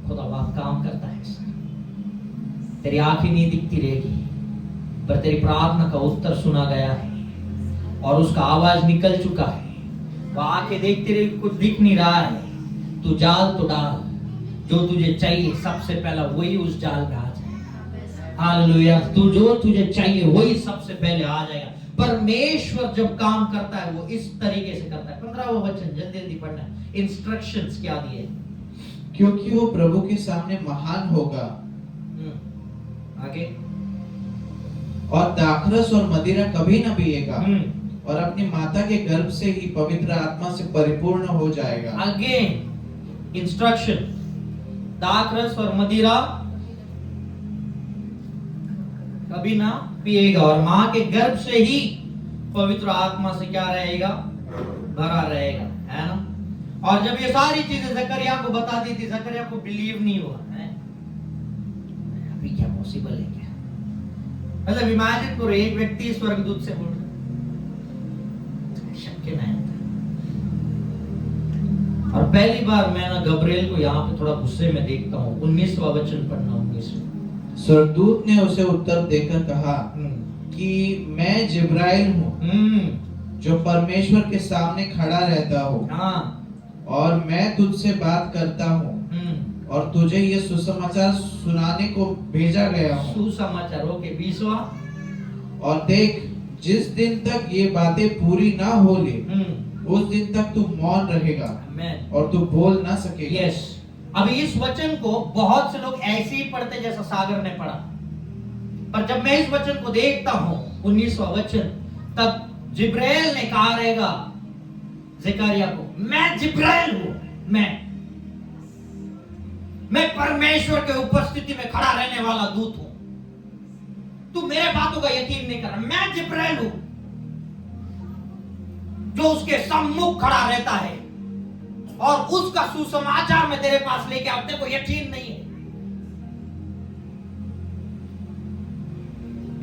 खुदा बात काम करता है। तेरी आंखें नहीं दिखती रहेगी, पर तेरी प्रार्थना का उत्तर सुना गया है और उसका आवाज निकल चुका है। वह आंखें देखती रहेगी, कुछ दिख नहीं रहा है, तू जाल तो डाल, जो तुझे चाहिए सबसे पहला वही उस जाल में आ जाएगा। हालेलुया। तू जो तुझे चाहिए वही सबसे पहले आ जाएगा। परमेश्वर जब काम करता है वो इस तरीके से करता है। 15वां वचन जल्दी जल्दी पढ़ना है। इंस्ट्रक्शंस क्या दिए, क्योंकि वो प्रभु के सामने महान होगा। आगे, और दाखरस और मदिरा कभी न पिएगा, और अपनी माता के गर्भ से ही पवित्र आत्मा से परिपूर्ण हो जाएगा। अगेन इंस्ट्रक्शन, दाखरस और मदिरा कभी ना पिएगा, और मां के गर्भ से ही पवित्र आत्मा से क्या रहेगा, भरा रहेगा, है ना। और जब ये सारी चीजें जकरिया को बता दी थी, जकरिया को बिलीव नहीं हुआ है। अभी क्या पॉसिबल है क्या, मतलब इमेजिन करो एक व्यक्ति स्वर्गदूत से बोल रहा, शक्य नहीं था। और पहली बार मैं ना गब्रिएल को यहाँ पे थोड़ा गुस्से में देखता हूँ। 19वां वचन पढ़ना। 19वां। स्वर्गदूत ने उसे उत्तर देकर कहा कि मैं जिब्राइल हूँ, जो परमेश्वर के सामने खड़ा रहता हूँ। हाँ। और मैं तुझसे बात करता हूँ और तुझे ये सुसमाचार सुनाने को भेजा गया हूँ। सुसमाचार, ओके। 20वां। और देख, जिस दिन तक ये बातें पूरी ना हो ले, उस दिन तक तू मौन रहेगा और तू बोल ना सकेगा। यस। अभी इस वचन को बहुत से लोग ऐसे ही पढ़ते जैसा सागर ने पढ़ा, पर जब मैं इस वचन को देखता हूं 19वां वचन, तब जिब्राइल ने कहा रहेगा जकरिया को, मैं जिब्राइल हूं, मैं परमेश्वर के उपस्थिति में खड़ा रहने वाला दूत हूं। तू मेरे बातों का यकीन नहीं कर रहा, मैं जिब्राइल हूं जो उसके सम्मुख खड़ा रहता है और उसका सुसमाचार मैं तेरे पास लेके आऊं। तेरे को यकीन नहीं है,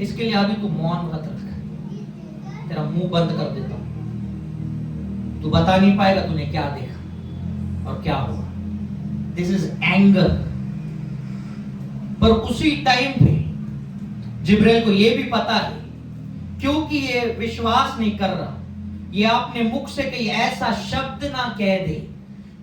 इसके लिए अभी तू मौन व्रत रख, तेरा मुंह बंद कर देता हूं। तू बता नहीं पाएगा तूने क्या देखा और क्या हुआ। दिस इज एंगर, पर उसी टाइम पे जिब्राइल को ये भी पता है, क्योंकि ये विश्वास नहीं कर रहा, ये अपने मुख से कहीं ऐसा शब्द ना कह दे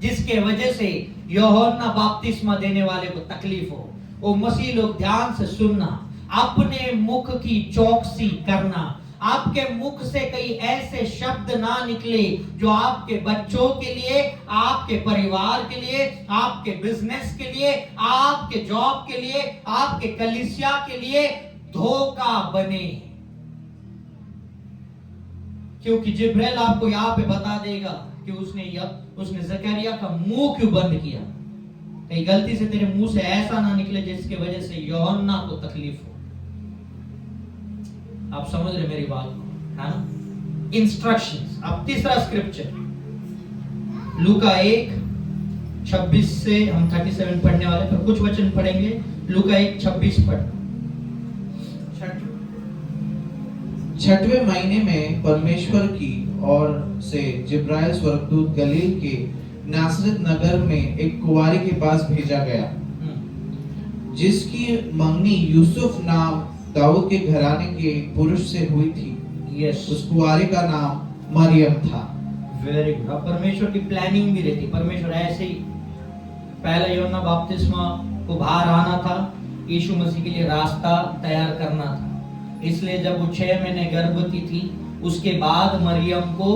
जिसके वजह से यूहन्ना बपतिस्मा देने वाले को तकलीफ हो। वो मसीह लोग ध्यान से सुनना, अपने मुख की चौकसी करना, आपके मुख से कई ऐसे शब्द ना निकले जो आपके बच्चों के लिए, आपके परिवार के लिए, आपके बिजनेस के लिए, आपके जॉब के लिए, आपके कलीसिया के लिए धोखा बने। क्योंकि जिब्राइल आपको यहां पे बता देगा कि उसने जकरिया का मुंह क्यों बंद किया। कहीं गलती से तेरे मुंह से ऐसा ना निकले जिसकी वजह से यूहन्ना को तकलीफ हो। आप समझ रहे मेरी बात को, है ना? इंस्ट्रक्शंस। अब तीसरा स्क्रिप्चर लूका 1:26 से हम 37 पढ़ने वाले, पर कुछ वचन पढ़ेंगे। लूका 1:26 पढ़। छठवें महीने में परमेश्वर की ओर से जिब्राइल स्वर्गदूत गलील के नासरत नगर में एक कुंवारी के पास भेजा गया, जिसकी मंगनी यूसुफ नाम दाऊद के घराने के एक पुरुष से हुई थी। यस, उस कुंवारी का नाम मरियम था। Very good. परमेश्वर की प्लानिंग भी रहती। परमेश्वर ऐसे ही पहले यूहन्ना बपतिस्मा को बाहर आना था, यीशु मसीह के लिए रास्ता तैयार करना था। इसलिए जब वो 6 महीने गर्भवती थी, उसके बाद मरियम को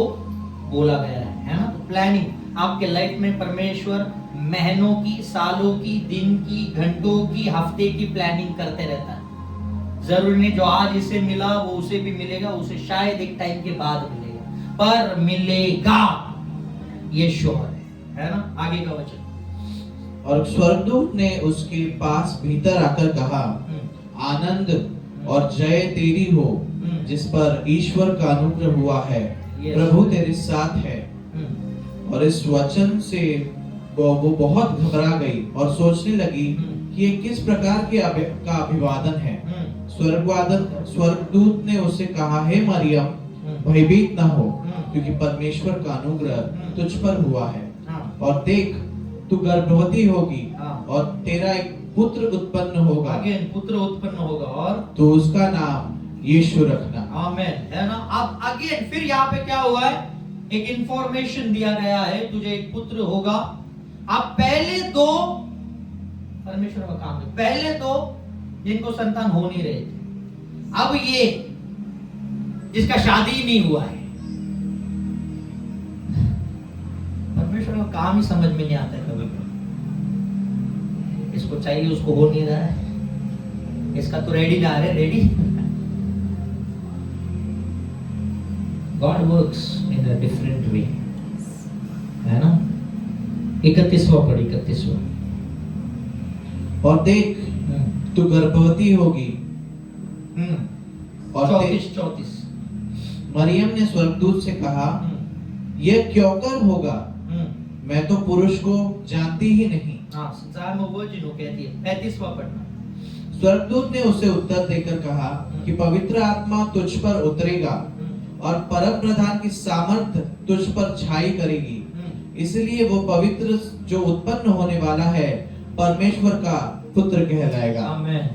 बोला गया है ना? तो प्लानिंग आपके लाइफ में परमेश्वर महीनों की, सालों की, दिन की, घंटों की, हफ्ते की प्लानिंग करते रहता है। जरूरी नहीं जो आज इसे मिला वो उसे भी मिलेगा, उसे शायद एक टाइम के बाद मिलेगा, पर मिलेगा, ये श्योर है ना? आगे का वचन। और स्वर्गदूत ने उसके पास भीतर आकर कहा, आनंद और जय तेरी हो, जिस पर ईश्वर का अनुग्रह हुआ है, प्रभु तेरे साथ है। और इस वचन से वो बहुत घबरा गई और सोचने लगी कि ये किस प्रकार के का अभिवादन है। स्वर्गदूत ने उसे कहा, हे मरियम, भयभीत न हो, क्योंकि परमेश्वर का अनुग्रह तुझ पर हुआ है। और देख, तू गर्भवती होगी और तेरा एक पुत्र उत्पन्न होगा। अगेन पुत्र उत्पन्न होगा, और तो उसका नाम यीशु रखना। आमेन, है ना? अब अगेन फिर यहाँ पे क्या हुआ है? एक इंफॉर्मेशन दिया गया है, तुझे एक पुत्र होगा। अब पहले 2 परमेश्वर का काम है, पहले 2 जिनको संतान हो नहीं रहे थे, अब ये जिसका शादी नहीं हुआ है, परमेश्वर का काम ही समझ में नहीं आता है कभी। इसको चाहिए, उसको हो नहीं रहा है, इसका तो रेडी ला रहे, ready. God works in a different way, है ना? 31वां पढ़, 31वां। और देख, तू गर्भवती होगी। और 34। मरियम ने स्वर्गदूत से कहा, यह क्यों कर होगा? मैं तो पुरुष को जानती ही नहीं। संसार में वो जिन्हों कहती है। 35वां पढ़ना। स्वर्गदूत ने उसे उत्तर देकर कहा कि पवित्र आत्मा तुझ पर उतरेगा और परम प्रधान की सामर्थ तुझ पर छाई करेगी, इसलिए वो पवित्र जो उत्पन्न होने वाला है परमेश्वर का पुत्र कहलाएगा। आमेन।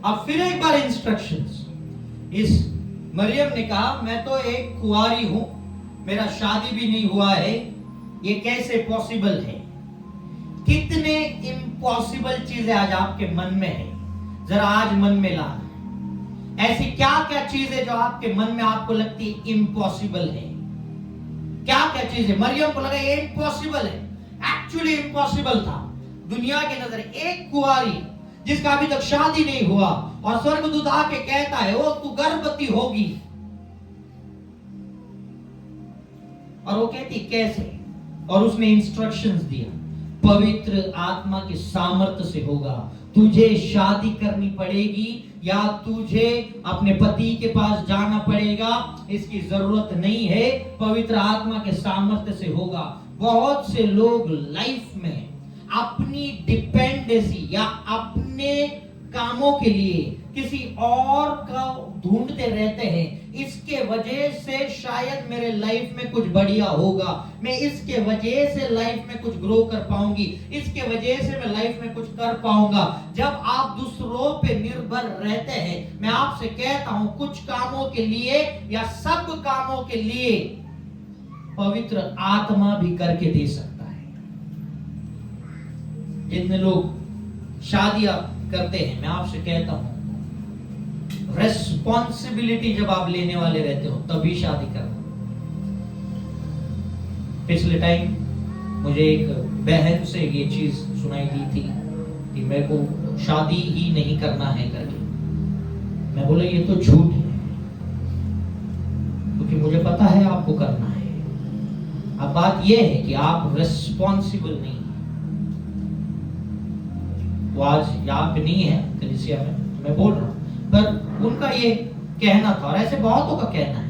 अब फिर एक बार इंस्ट्रक्शंस। इस मरियम ने कहा, मैं तो एक कुंवारी हूं, मेरा शादी भी नहीं हुआ है, ये कैसे पॉसिबल है? कितने इम्पॉसिबल चीजें आज आपके मन में है, जरा आज मन में लाना। ऐसी क्या क्या चीजें जो आपके मन में आपको लगती है इम्पॉसिबल है? क्या क्या चीजें मरियम को लगा ये इम्पॉसिबल है? एक्चुअली इम्पॉसिबल था दुनिया की नजर। एक कुंवारी जिसका अभी तक शादी नहीं हुआ, और स्वर्गदूत आके कहता है वो तू गर्भवती होगी, और वो कहती कैसे? और उसने इंस्ट्रक्शंस दिया, पवित्र आत्मा की सामर्थ्य से होगा, तुझे शादी करनी पड़ेगी या तुझे अपने पति के पास जाना पड़ेगा, इसकी जरूरत नहीं है, पवित्र आत्मा के सामर्थ्य से होगा। बहुत से लोग लाइफ में अपनी डिपेंडेंसी या अपने कामों के लिए किसी और का ढूंढते रहते हैं, इसके वजह से शायद मेरे लाइफ में कुछ बढ़िया होगा, मैं इसके वजह से लाइफ में कुछ ग्रो कर पाऊंगी, इसके वजह से मैं लाइफ में कुछ कर पाऊंगा। जब आप दूसरों पे निर्भर रहते हैं, मैं आपसे कहता हूं कुछ कामों के लिए या सब कामों के लिए पवित्र आत्मा भी करके दे सकता है। जितने लोग शादियां करते हैं, मैं आपसे कहता हूं रेस्पॉन्सिबिलिटी जब आप लेने वाले रहते हो तभी शादी करना। पिछले टाइम मुझे एक बहन से ये चीज सुनाई दी थी कि मेरे को शादी ही नहीं करना है करके। मैं बोला ये तो झूठ है, क्योंकि मुझे पता है आपको करना है। अब बात यह है कि आप रेस्पॉन्सिबल नहीं है। वो आज यहाँ पे नहीं है कलीसिया में, मैं बोल रहा हूं, पर उनका ये कहना था, और ऐसे बहुतों का कहना है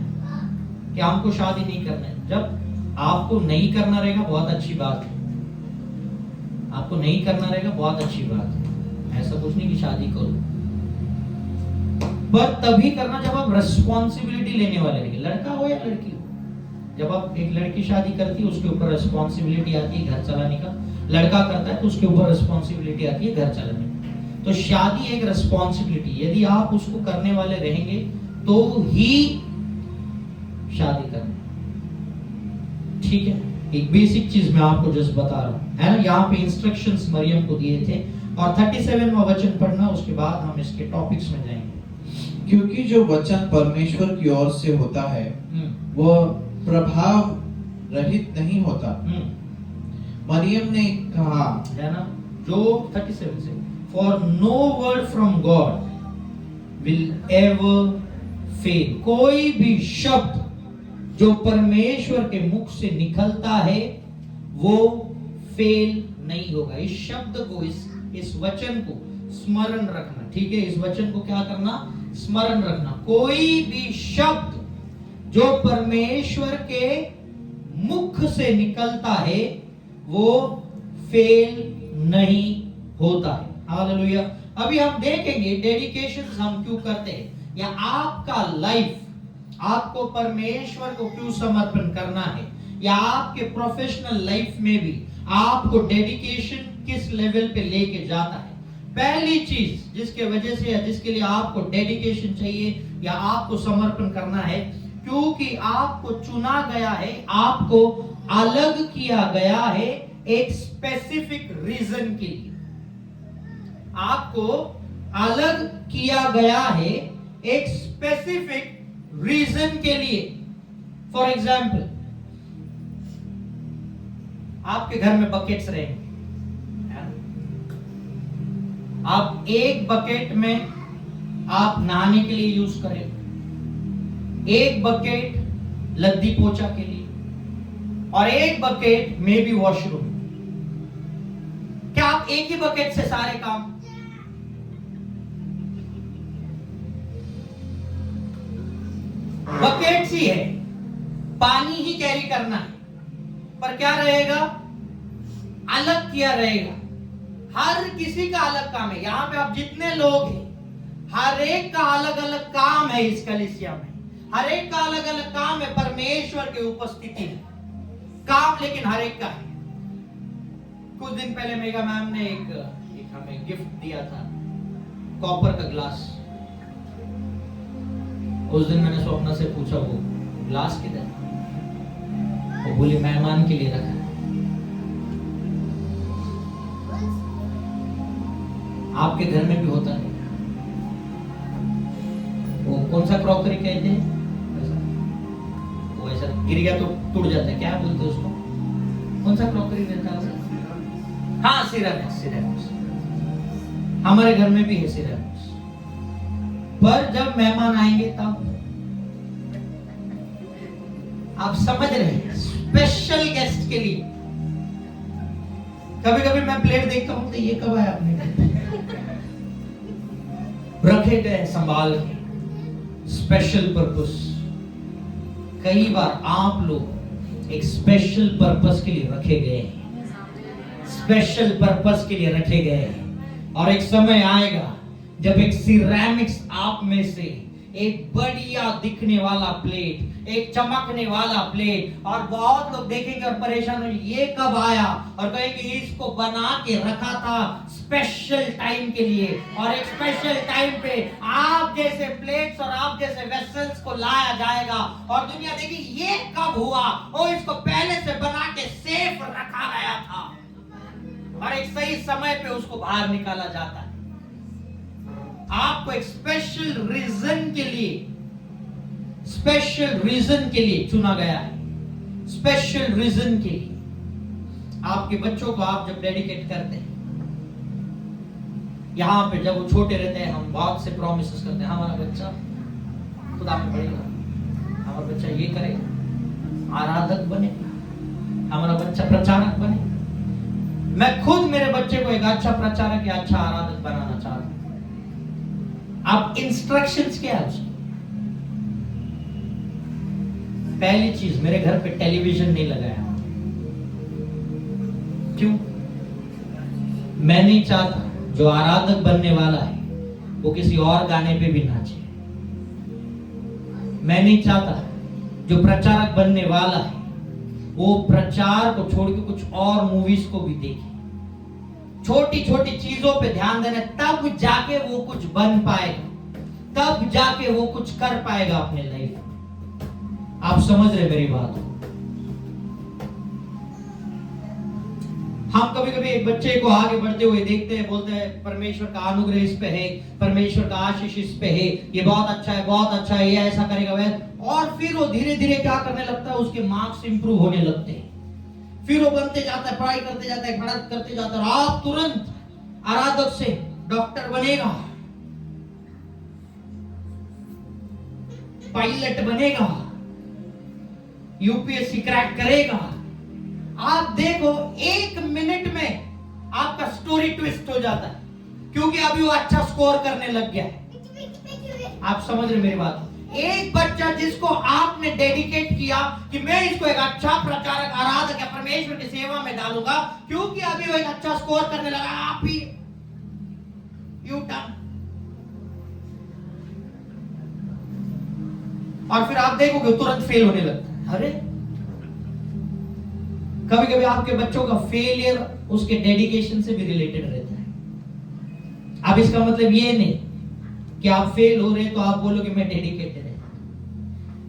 कि हमको शादी नहीं करना है। जब आपको नहीं करना रहेगा बहुत अच्छी बात है, आपको नहीं करना रहेगा बहुत अच्छी बात है, ऐसा कुछ नहीं कि शादी करो, पर तभी करना जब आप रेस्पॉन्सिबिलिटी लेने वाले रहेंगे, लड़का हो या लड़की हो। जब आप एक लड़की शादी करती है उसके ऊपर रेस्पॉन्सिबिलिटी आती है घर चलाने का, लड़का करता है तो उसके ऊपर रेस्पॉन्सिबिलिटी आती है घर चलाने की। तो शादी एक रेस्पॉन्सिबिलिटी, यदि आप उसको करने वाले रहेंगे तो ही शादी करना, ठीक है। एक बेसिक चीज मैं आपको जस्ट बता रहा हूं, है ना। यहाँ पे इंस्ट्रक्शंस मरियम को दिए थे, और 37वां वचन पढ़ना, उसके बाद हम इसके टॉपिक्स में जाएंगे। क्योंकि जो वचन परमेश्वर की ओर से होता है वह प्रभाव रहित नहीं होता। मरियम ने कहा, है ना, जो 37 से, for no word from God will ever fail। कोई भी शब्द जो परमेश्वर के मुख से निकलता है वो फेल नहीं होगा। इस शब्द को, इस वचन को स्मरण रखना, ठीक है। इस वचन को क्या करना, स्मरण रखना। कोई भी शब्द जो परमेश्वर के मुख से निकलता है वो फेल नहीं होता है। हालेलुया। अभी हम देखेंगे डेडिकेशन हम क्यों करते हैं, या आपका लाइफ आपको परमेश्वर को क्यों समर्पण करना है, या आपके प्रोफेशनल लाइफ में भी आपको डेडिकेशन किस लेवल पे लेके जाता है। पहली चीज जिसके वजह से या जिसके लिए आपको डेडिकेशन चाहिए या आपको समर्पण करना है, क्योंकि आपको चुना गया है, आपको अलग किया गया है एक स्पेसिफिक रीजन के लिए। आपको अलग किया गया है एक स्पेसिफिक रीजन के लिए। फॉर एग्जाम्पल, आपके घर में बकेट्स रहेंगे, आप एक बकेट में आप नहाने के लिए यूज करें, एक बकेट लद्दी पोछा के लिए, और एक बकेट में भी वॉशरूम। क्या आप एक ही बकेट से सारे काम? बकेट ही है, पानी ही कैरी करना है, पर क्या रहेगा, अलग किया रहेगा। हर किसी का अलग काम है। यहां पे आप जितने लोग हैं, हर एक का अलग अलग काम है। इस कलीसिया में हर एक का अलग अलग काम है। परमेश्वर की उपस्थिति है काम, लेकिन हर एक का है। कुछ दिन पहले मेगा मैम ने एक हमें गिफ्ट दिया था, कॉपर का ग्लास। उस दिन मैंने स्वप्ना से पूछा वो ग्लास किधर, वो बोली मेहमान के लिए रखा है। आपके घर में भी होता है वो, कौन सा क्रॉकरी कहते हैं, वो ऐसा गिर गया तो टूट जाता है, क्या बोलते हैं उसको, कौन सा क्रॉकरी रहता है? हाँ, सिरामिक्स। हमारे घर में भी है सिरामिक्स। पर जब मेहमान आएंगे तब आप समझ रहे हैं, स्पेशल गेस्ट के लिए। कभी कभी मैं प्लेट देखता हूं तो ये कब आया आपने, रखे गए संभाल के, स्पेशल पर्पस। कई बार आप लोग एक स्पेशल पर्पस के लिए रखे गए हैं, स्पेशल पर्पस के लिए रखे गए हैं, और एक समय आएगा जब एक सिरेमिक्स आप में से एक बढ़िया दिखने वाला प्लेट, एक चमकने वाला प्लेट, और बहुत लोग देखेंगे और परेशान होंगे ये कब आया, और कहेंगे इसको बना के रखा था स्पेशल टाइम के लिए, और एक स्पेशल टाइम पे आप जैसे प्लेट्स और आप जैसे वेसल्स को लाया जाएगा, और दुनिया देखेगी ये कब हुआ, और इसको पहले से बना के सेफ रखा गया था, और एक सही समय पे उसको बाहर निकाला जाता है। आपको एक स्पेशल रीजन के लिए चुना गया है, स्पेशल रीजन के लिए। आपके बच्चों को आप जब डेडिकेट करते हैं, यहाँ पे जब वो छोटे रहते हैं, हम बहुत से प्रॉमिसेस करते हैं, हमारा बच्चा खुदा में बढ़ेगा, हमारा बच्चा ये करेगा, आराधक बने, हमारा बच्चा प्रचारक बने। मैं खुद मेरे बच्चे को एक अच्छा प्रचारक या अच्छा आराधक बनाना चाहता हूं। आप इंस्ट्रक्शंस क्या है उसकी? पहली चीज, मेरे घर पे टेलीविजन नहीं लगाया। क्यों? मैं नहीं चाहता जो आराधक बनने वाला है वो किसी और गाने पे भी नाचे। मैं नहीं चाहता जो प्रचारक बनने वाला है वो प्रचार को छोड़ के कुछ और मूवीज को भी देखे। छोटी छोटी चीजों पे ध्यान देना, तब जाके वो कुछ बन पाएगा, तब जाके वो कुछ कर पाएगा अपने लाइफ में। आप समझ रहे मेरी बात? हम कभी कभी एक बच्चे को आगे बढ़ते हुए देखते हैं, बोलते हैं परमेश्वर का अनुग्रह इस पे है, परमेश्वर का आशीष इस पे है, ये बहुत अच्छा है, बहुत अच्छा है, ये ऐसा करेगा वैसा, और फिर वो धीरे धीरे क्या करने लगता है, उसके मार्क्स इंप्रूव होने लगते हैं, फिर वो बनते जाता है, पढ़ाई करते जाता है, पढ़ाई करते जाता है, आप तुरंत आराधक से डॉक्टर बनेगा, पायलट बनेगा, यूपीएससी क्रैक करेगा। आप देखो 1 मिनट में आपका स्टोरी ट्विस्ट हो जाता है, क्योंकि अभी वो अच्छा स्कोर करने लग गया है। आप समझ रहे मेरी बात? एक बच्चा जिसको आपने डेडिकेट किया कि मैं इसको एक अच्छा प्रचारक, आराधक या परमेश्वर की सेवा में डालूंगा, क्योंकि अभी वो एक अच्छा स्कोर करने लगा, आप ही यू टर्न, और फिर आप देखोगे तुरंत फेल होने लगता है। अरे कभी कभी आपके बच्चों का फेलियर उसके डेडिकेशन से भी रिलेटेड रहता है। अब इसका मतलब ये नहीं कि आप फेल हो रहे तो आप बोलोगे मैं डेडिकेटेड है।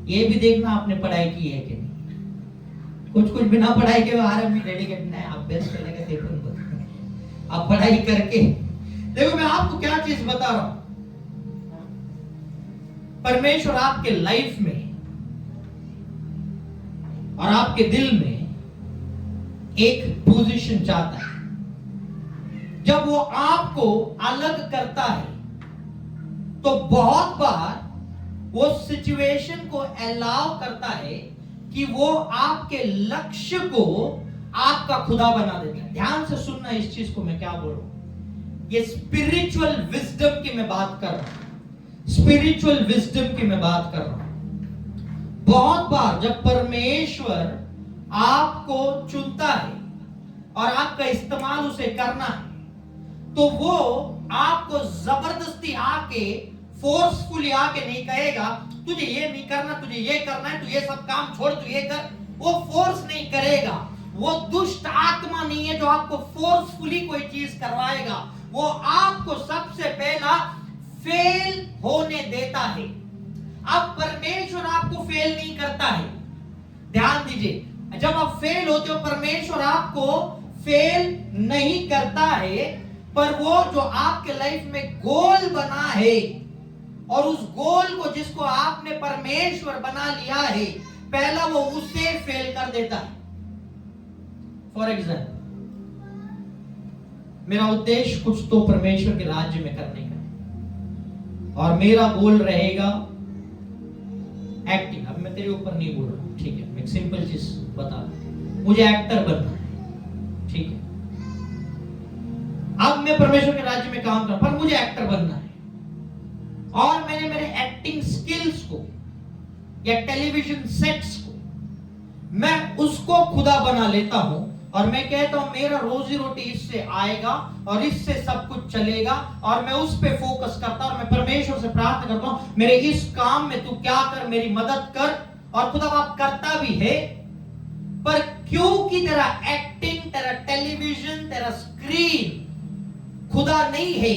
ये भी देखना आपने पढ़ाई की है कि नहीं। कुछ कुछ बिना पढ़ाई के आ रहे हैं डेडिकेटेड नहीं, आप बेस्ट चलेगा देखो, आप पढ़ाई करके देखो। मैं आपको क्या चीज बता रहा हूं, परमेश्वर आपके लाइफ में और आपके दिल में एक पोजीशन चाहता है। जब वो आपको अलग करता है तो बहुत बार वो सिचुएशन को अलाउ करता है कि वो आपके लक्ष्य को आपका खुदा बना देता है। ध्यान से सुनना इस चीज को, मैं क्या बोल रहा हूं। ये स्पिरिचुअल विजडम की मैं बात कर रहा हूं, स्पिरिचुअल विजडम की मैं बात कर रहा हूं। बहुत बार जब परमेश्वर आपको चुनता है और आपका इस्तेमाल उसे करना है, तो वो आपको जबरदस्ती आके, फोर्सफुली आके नहीं कहेगा तुझे ये नहीं करना, तुझे ये करना है, तू ये सब काम छोड़, तू ये कर। वो फोर्स नहीं करेगा। वो दुष्ट आत्मा नहीं है जो आपको फोर्सफुली कोई चीज करवाएगा। वो आपको सबसे पहला फेल होने देता है। अब परमेश्वर आपको फेल नहीं करता है। ध्यान दीजिए, जब आप फेल होते हो परमेश्वर आपको फेल नहीं करता है, पर वो जो आपके लाइफ में गोल बना है और उस गोल को जिसको आपने परमेश्वर बना लिया है, पहला वो उससे फेल कर देता है। फॉर एग्जाम्पल, मेरा उद्देश्य कुछ तो परमेश्वर के राज्य में करने का है और मेरा गोल रहेगा एक्टिंग। अब मैं तेरे ऊपर नहीं बोल रहा हूं, ठीक है, मैं एक सिंपल चीज बता रहा हूं, मुझे एक्टर बनना है, ठीक है। अब मैं परमेश्वर के राज्य में काम कर रहा हूं, पर मुझे एक्टर बनना है और मैंने मेरे एक्टिंग स्किल्स को या टेलीविजन सेट्स को मैं उसको खुदा बना लेता हूं, और मैं कहता हूं मेरा रोजी रोटी इससे आएगा और इससे सब कुछ चलेगा, और मैं उस पे फोकस करता हूं और मैं परमेश्वर से प्रार्थना करता हूं मेरे इस काम में तू क्या कर, मेरी मदद कर। और खुदा बाप करता भी है, पर क्योंकि तेरा एक्टिंग, तेरा टेलीविजन, तेरा स्क्रीन खुदा नहीं है,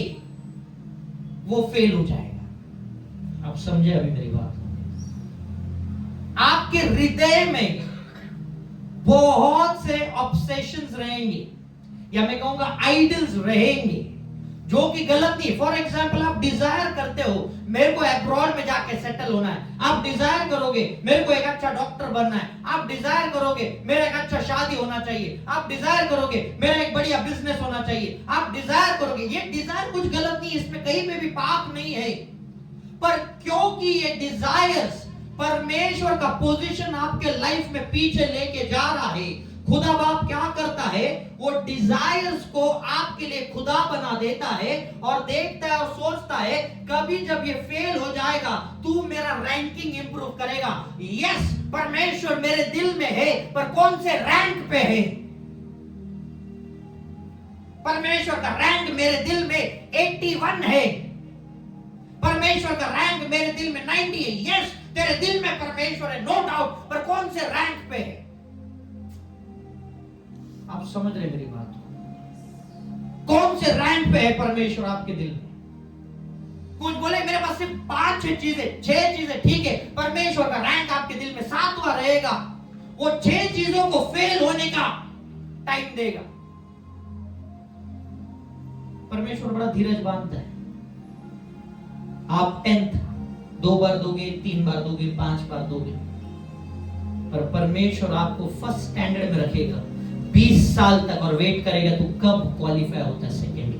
वो फेल हो जाएगा। आप समझे अभी मेरी बात? आपके हृदय में बहुत से ऑब्सेशंस रहेंगे, या मैं कहूंगा आइडल्स रहेंगे, जो कि गलत नहीं। फॉर एग्जाम्पल, आप डिजायर करते हो मेरे को अब्रॉड में जाके सेटल होना है, आप डिजायर करोगे मेरे को एक अच्छा डॉक्टर बनना है, आप डिजायर करोगे मेरा एक अच्छा शादी होना चाहिए, आप डिजायर करोगे मेरा एक बढ़िया बिजनेस होना चाहिए, आप डिजायर करोगे। ये डिजायर कुछ गलत नहीं, इसमें कहीं पे भी पाप नहीं है, पर क्योंकि ये डिजायर्स परमेश्वर का पोजीशन आपके लाइफ में पीछे लेके जा रहा है, खुदा बाप क्या करता है, वो डिजायर्स को आपके लिए खुदा बना देता है और देखता है और सोचता है कभी जब ये फेल हो जाएगा तू मेरा रैंकिंग इंप्रूव करेगा। यस, परमेश्वर मेरे दिल में है, पर कौन से रैंक पे है? परमेश्वर का रैंक मेरे दिल में 81 है, परमेश्वर का रैंक मेरे दिल में 90 है। यस, तेरे दिल में परमेश्वर है, नो डाउट, पर कौन से रैंक पे है? आप समझ रहे मेरी बात? कौन से रैंक पे है परमेश्वर आपके दिल में? कुछ बोले मेरे पास सिर्फ 5-6 चीजें, 6 चीजें, ठीक है, परमेश्वर का रैंक आपके दिल में 7वां रहेगा। वो 6 चीजों को फेल होने का टाइम देगा। परमेश्वर बड़ा धीरज बांधता है। आप 10th 2 बार दोगे, 3 बार दोगे, 5 बार दोगे, पर परमेश्वर आपको फर्स्ट स्टैंडर्ड में रखेगा 20 साल तक और वेट करेगा तू कब क्वालिफाई होता है सेकेंड।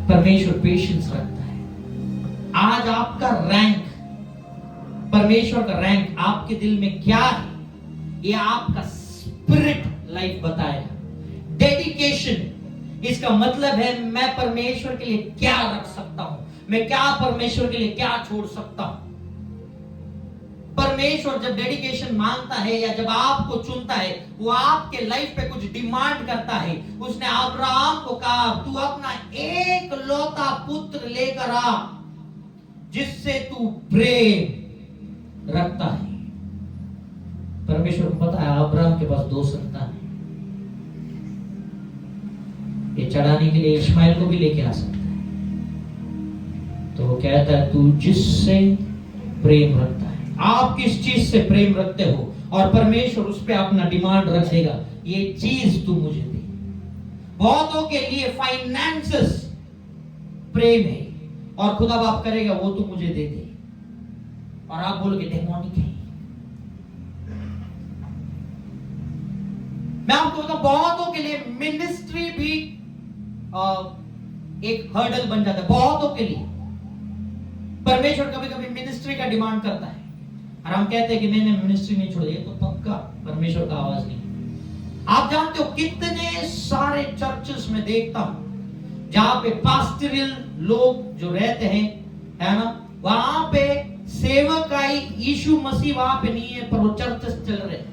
परमेश्वर पेशेंस रखता है। आज आपका रैंक, परमेश्वर का रैंक आपके दिल में क्या है, ये आपका स्पिरिट लाइफ बताएगा। डेडिकेशन, इसका मतलब है मैं परमेश्वर के लिए क्या रख सकता हूं, मैं क्या परमेश्वर के लिए क्या छोड़ सकता हूं। परमेश्वर जब डेडिकेशन मांगता है या जब आपको चुनता है, वो आपके लाइफ पे कुछ डिमांड करता है। उसने अब्राहम को कहा तू अपना एक लौता पुत्र लेकर आ जिससे तू प्रेम रखता है। परमेश्वर को पता है अब्राहम के पास 2 संतान है, ये चढ़ाने के लिए इस्माइल को भी लेके आ सकता है। तो वो कहता है तू जिससे प्रेम रखता है, आप किस चीज से प्रेम रखते हो, और परमेश्वर उस पे अपना डिमांड रख देगा, ये चीज तू मुझे दे। बहुतों के लिए फाइनेंसेस प्रेम है और खुदा बाप करेगा वो तू मुझे दे दे, और आप बोलोगे डेमोनिक है। मैं आपको बताऊं, बहुतों के लिए मिनिस्ट्री भी एक हर्डल बन जाता है। बहुतों के लिए परमेश्वर कभी कभी मिनिस्ट्री का डिमांड करता है और हम कहते हैं कि नहीं मिनिस्ट्री नहीं छोड़िए, तो पक्का परमेश्वर का आवाज नहीं। आप जानते हो कितने सारे चर्चेस में देखता हूं जहां पे पास्टोरल लोग जो रहते हैं, है ना, वहां पे सेवकाई यीशु मसीह वहां पे नहीं है, पर वो चर्चेस चल रहे हैं।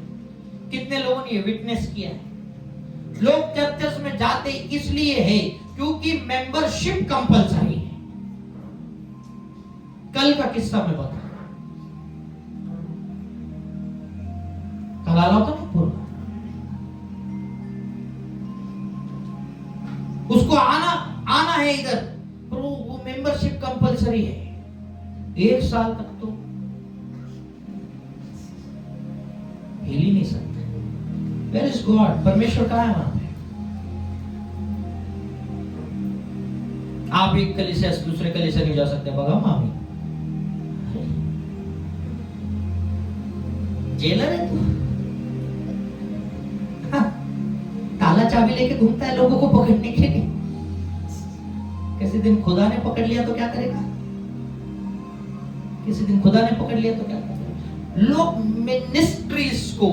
कितने लोगों ने ये विटनेस किया है। लोग चर्चेस में जाते इसलिए है क्योंकि मेंबरशिप कंपलसरी है। कल का किस्सा मैं बता, कल आ रहा था ना पूरा, उसको आना है इधर, पर वो मेंबरशिप कंपलसरी है। 1 साल तक तो हिल ही नहीं सकते। Where is God? परमेश्वर कहाँ है वहां पे? आप एक कलीसिया से दूसरे कलीसिया नहीं जा सकते, बगा मामी जेलर है तू। ताला चाबी लेके घूमता है लोगों को पकड़ने के लिए। किसी दिन खुदा ने पकड़ लिया तो क्या करेगा? किसी दिन खुदा ने पकड़ लिया तो क्या करेगा? लोग मिनिस्ट्रीज को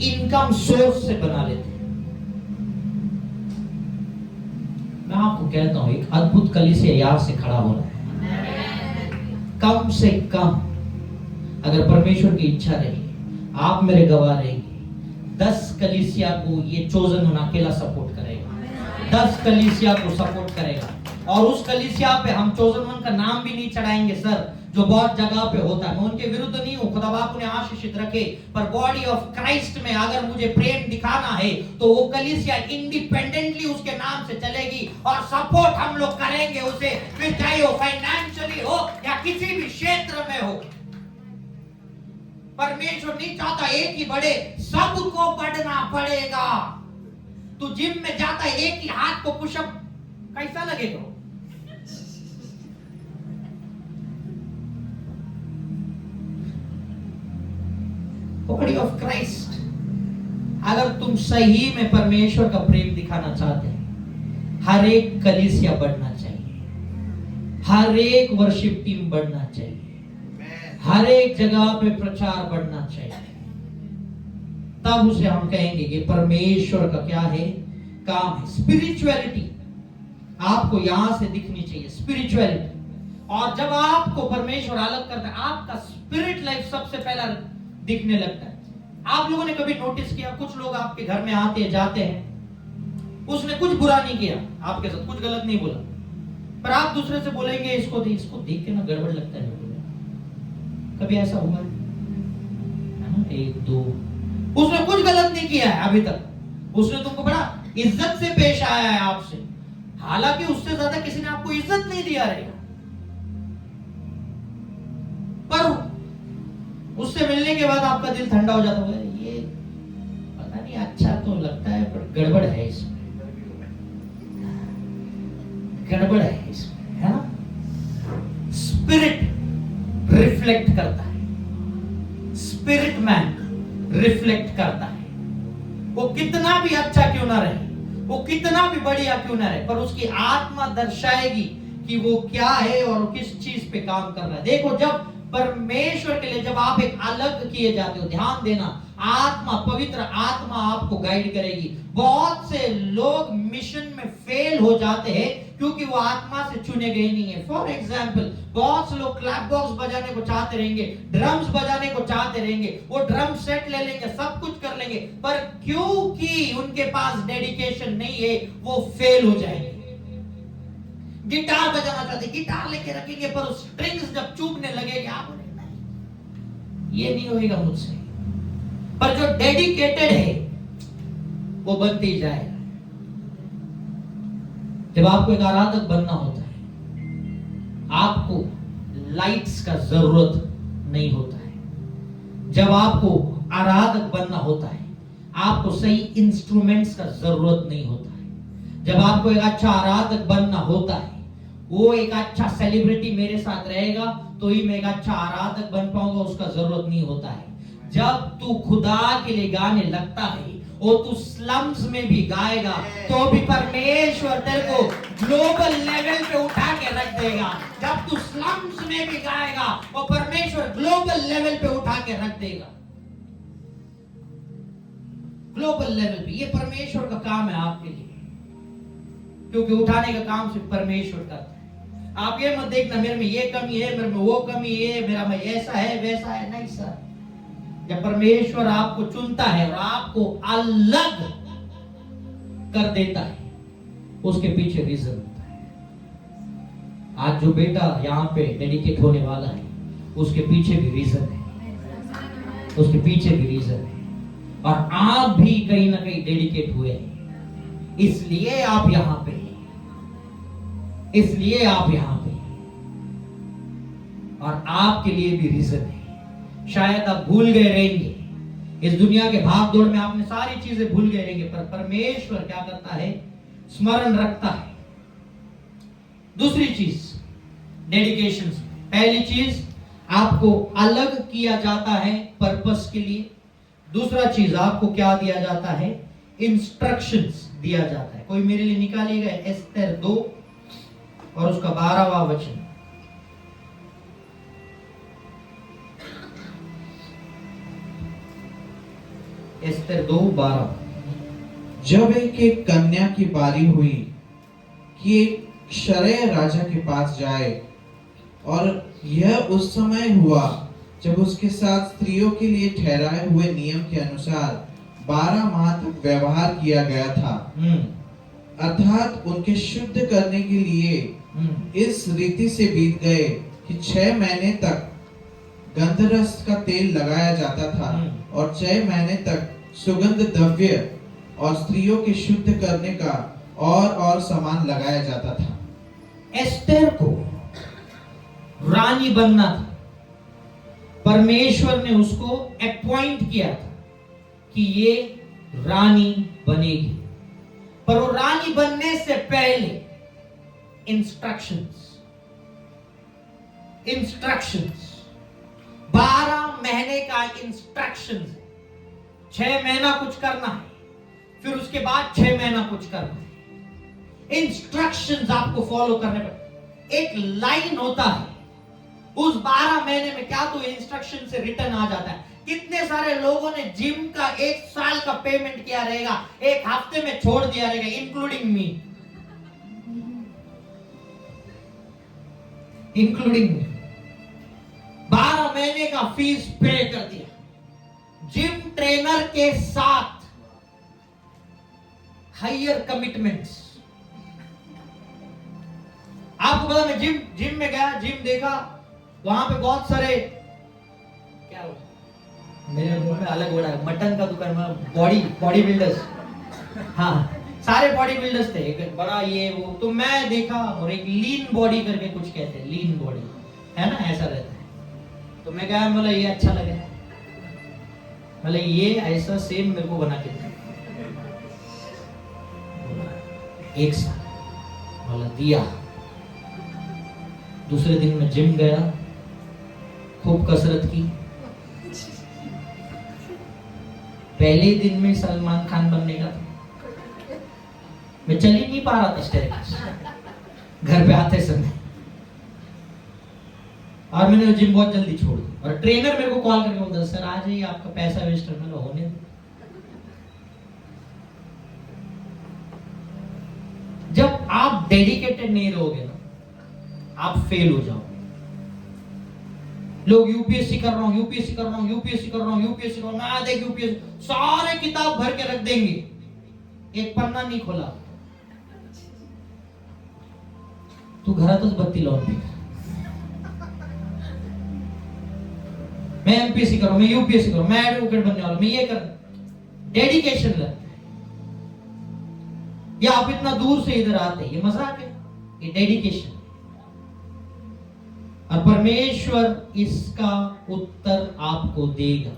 इनकम सोर्स से बना लेते हैं। मैं आपको कहता हूं एक अद्भुत कलीसिया यहां से खड़ा हो रहा है। कम से कम अगर परमेश्वर की इच्छा रही, आप मेरे गवाह रहेंगे, 10 कलीसिया को ये चोजन वन अकेला सपोर्ट करेगा, 10 कलीसिया को सपोर्ट करेगा। और उस कलीसिया पे हम चोजन वन का नाम भी नहीं चढ़ाएंगे सर, जो बहुत जगह पे होता है। मैं उनके विरुद्ध नहीं हूं, खुदा बाप उन्हें आशीषित रखे, पर बॉडी ऑफ क्राइस्ट में अगर मुझे प्रेम दिखाना है तो वो कलीसिया इंडिपेंडेंटली उसके नाम से चलेगी और सपोर्ट हम लोग करेंगे उसे, फिर चाहे वो फाइनेंशियली हो या किसी भी क्षेत्र में हो। परमेश्वर नहीं चाहता एक ही बढ़े, सबको बढ़ना पड़ेगा। तू जिम में जाता है, एक ही हाथ को पुशअप कैसा लगेगा? बॉडी ऑफ क्राइस्ट, अगर तुम सही में परमेश्वर का प्रेम दिखाना चाहते हैं, हर एक कलीसिया बढ़ना चाहिए, हर एक वर्शिप टीम बढ़ना चाहिए, हर एक जगह पे प्रचार बढ़ना चाहिए। तब उसे हम कहेंगे कि परमेश्वर का क्या है, काम है। स्पिरिचुअलिटी आपको यहां से दिखनी चाहिए, स्पिरिचुअलिटी। और जब आपको परमेश्वर अलग करता है, आपका स्पिरिट लाइफ सबसे पहला दिखने लगता है। आप लोगों ने कभी नोटिस किया, कुछ लोग आपके घर में आते जाते हैं, उसने कुछ बुरा नहीं किया आपके साथ, कुछ गलत नहीं बोला, पर आप दूसरे से बोलेंगे इसको देख के ना गड़बड़ लगता है। कभी ऐसा हुआ है? एक दो, उसने कुछ गलत नहीं किया है अभी तक, उसने तुमको बड़ा इज्जत से पेश आया है आपसे, हालांकि उससे ज्यादा किसी ने आपको इज्जत नहीं दिया रहेगा, पर उससे मिलने के बाद आपका दिल ठंडा हो जाता है, ये पता नहीं अच्छा तो लगता है पर गड़बड़ है इसमें, गड़बड़ है इसमें, है ना? स्पिरिट रिफ्लेक्ट करता है, स्पिरिट मैन रिफ्लेक्ट करता है। वो कितना भी अच्छा क्यों ना रहे, वो कितना भी बढ़िया क्यों ना रहे, पर उसकी आत्मा दर्शाएगी कि वो क्या है और किस चीज पे काम कर रहा है। देखो, जब परमेश्वर के लिए जब आप एक अलग किए जाते हो, ध्यान देना, आत्मा, पवित्र आत्मा आपको गाइड करेगी। बहुत से लोग मिशन में फेल हो जाते हैं क्योंकि वो आत्मा से चुने गए नहीं है। फॉर एग्जाम्पल, बहुत से लोग क्लैप बॉक्स बजाने को चाहते रहेंगे, ड्रम्स बजाने को चाहते रहेंगे, वो ड्रम सेट ले लेंगे, सब कुछ कर लेंगे, पर क्योंकि उनके पास डेडिकेशन नहीं है, वो फेल हो जाएंगे। गिटार बजाना चाहते, गिटार लेके रखेंगे, पर स्ट्रिंग्स जब चूकने लगेंगे, आप नहीं, ये नहीं होएगा मुझसे। पर जो डेडिकेटेड है वो बनते ही जाएगा। जब आपको एक आराधक बनना होता है, आपको लाइट्स का जरूरत नहीं होता है। जब आपको आराधक बनना होता है, आपको सही इंस्ट्रूमेंट्स का जरूरत नहीं होता है। जब आपको एक अच्छा आराधक बनना होता है, वो एक अच्छा सेलिब्रिटी मेरे साथ रहेगा तो ही मैं एक अच्छा आराधक बन पाऊंगा, उसका जरूरत नहीं होता है। जब तू खुदा के लिए गाने लगता है और तू स्लम्स में भी गाएगा तो भी परमेश्वर तेरे को ग्लोबल लेवल पे उठा के रख देगा। जब तू स्लम्स में भी गाएगा और परमेश्वर ग्लोबल लेवल पे उठा के रख देगा, ग्लोबल लेवल पे। ये परमेश्वर का काम है आपके लिए, क्योंकि उठाने का काम सिर्फ परमेश्वर करता है। आप ये मत देखना मेरे में ये कमी है, मेरे में वो कमी है, मेरा में ऐसा है वैसा है, नहीं सर। जब परमेश्वर आपको चुनता है और आपको अलग कर देता है, उसके पीछे रीजन होता है। आज जो बेटा यहाँ पे डेडिकेट होने वाला है, उसके पीछे भी रीजन है, उसके पीछे भी रीजन है। और आप भी कहीं ना कहीं डेडिकेट हुए हैं, इसलिए आप यहां पे हैं, इसलिए आप यहां पे हैं। और आपके लिए भी रीजन है। शायद आप भूल गए रहेंगे, इस दुनिया के भाग दौड़ में आपने सारी चीजें भूल गए रहेंगे, पर परमेश्वर क्या करता है, स्मरण रखता है। दूसरी चीज डेडिकेशन, पहली चीज आपको अलग किया जाता है पर्पस के लिए। दूसरा चीज आपको क्या दिया जाता है, इंस्ट्रक्शंस दिया जाता है। कोई मेरे लिए निकालिएगा एस्तेर 2 और उसका 12वां वचन। एस्तेर 2:12। जब एक कन्या की बारी हुई कि एक क्षत्रिय राजा के पास जाए, और यह उस समय हुआ जब उसके साथ स्त्रियों के लिए ठहराए हुए नियम के अनुसार 12 माह तक व्यवहार किया गया था, अर्थात उनके शुद्ध करने के लिए इस रीति से बीत गए कि 6 महीने तक गंधरस का तेल लगाया जाता था और 6 महीने तक सुगंध द्रव्य और स्त्रियों के शुद्ध करने का और सामान लगाया जाता था। एस्तेर को रानी बनना था। परमेश्वर ने उसको अपॉइंट किया था कि ये रानी बनेगी, पर वो रानी बनने से पहले इंस्ट्रक्शंस 12 महीने का इंस्ट्रक्शंस। 6 महीना कुछ करना है, फिर उसके बाद 6 महीना कुछ करना है। इंस्ट्रक्शंस आपको फॉलो करने पर एक लाइन होता है, उस 12 महीने में क्या तो इंस्ट्रक्शन से रिटर्न आ जाता है। कितने सारे लोगों ने जिम का 1 साल का पेमेंट किया रहेगा, 1 हफ्ते में छोड़ दिया रहेगा, इंक्लूडिंग मी। 12 महीने का फीस पे कर दिया, जिम ट्रेनर के साथ हायर कमिटमेंट्स। आपको पता, मैं जिम में गया, जिम देखा, वहां पे बहुत सारे क्या हो, मेरे मुंह में अलग वर्ड है, मटन का दुकान में बॉडी बिल्डर्स। हाँ, सारे बॉडी बिल्डर्स थे, एक बड़ा ये वो। तो मैं देखा, और एक लीन बॉडी करके कुछ कहते हैं, लीन बॉडी है ना, ऐसा रहता है। तो मैं कहा, बोला ये अच्छा लगे, बोला ये ऐसा सेम मेरे को बना के दे। 1 साल बोला दिया। दूसरे दिन मैं जिम गया, खूब कसरत की। पहले दिन में सलमान खान बनने का था, मैं चल ही नहीं पा रहा था स्टेयरकेस घर पे आते समय, और मैंने जिम बहुत जल्दी छोड़ दी। और ट्रेनर मेरे को कॉल करके बोलता, सर आ जाइए, आपका पैसा वेस्ट करना होने दो। जब आप डेडिकेटेड नहीं रहोगे ना, आप फेल हो जाओगे। लोग यूपीएससी कर रहा हूं, यूपीएससी कर रहा हूं, यूपीएससी कर रहा हूं, यूपीएससी कर रहा हूं, मैं देख यूपीएससी, सारे किताब भर के रख देंगे, एक पन्ना नहीं खोला। तू घरातच बत्ती लावून फिर। मैं एमपीएससी कर रहा हूं, मैं यूपीएससी कर रहा हूं, मैं एडवोकेट बनने वाला हूं, मैं ये कर। डेडिकेशन लगता है। या आप इतना दूर से इधर आते, ये मजाक है, ये डेडिकेशन। और परमेश्वर इसका उत्तर आपको देगा,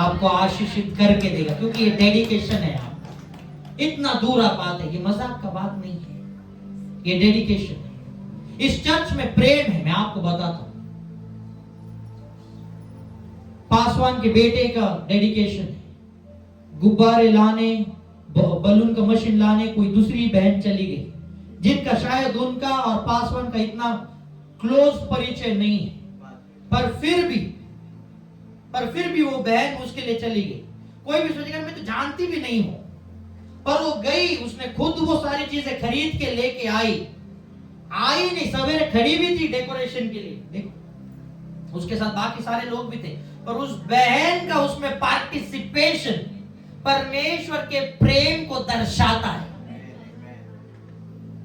आपको आशीषित करके देगा, क्योंकि ये डेडिकेशन है। आप इतना दूर आप आते, ये मजाक का बात नहीं है, ये डेडिकेशन है। इस चर्च में प्रेम है, मैं आपको बताता हूं। पासवान के बेटे का डेडिकेशन है। गुब्बारे लाने, बलून का मशीन लाने कोई दूसरी बहन चली गई, जिनका शायद उनका और पासवान का इतना क्लोज परिचय नहीं है, पर फिर भी वो बहन उसके लिए चली गई। कोई भी सोचेगा मैं तो जानती भी नहीं हूं, पर वो गई, उसने खुद वो सारी चीजें खरीद के लेके आई नहीं, सवेरे खड़ी भी थी डेकोरेशन के लिए, देखो उसके साथ बाकी सारे लोग भी थे, पर उस बहन का उसमें पार्टिसिपेशन परमेश्वर के प्रेम को दर्शाता है।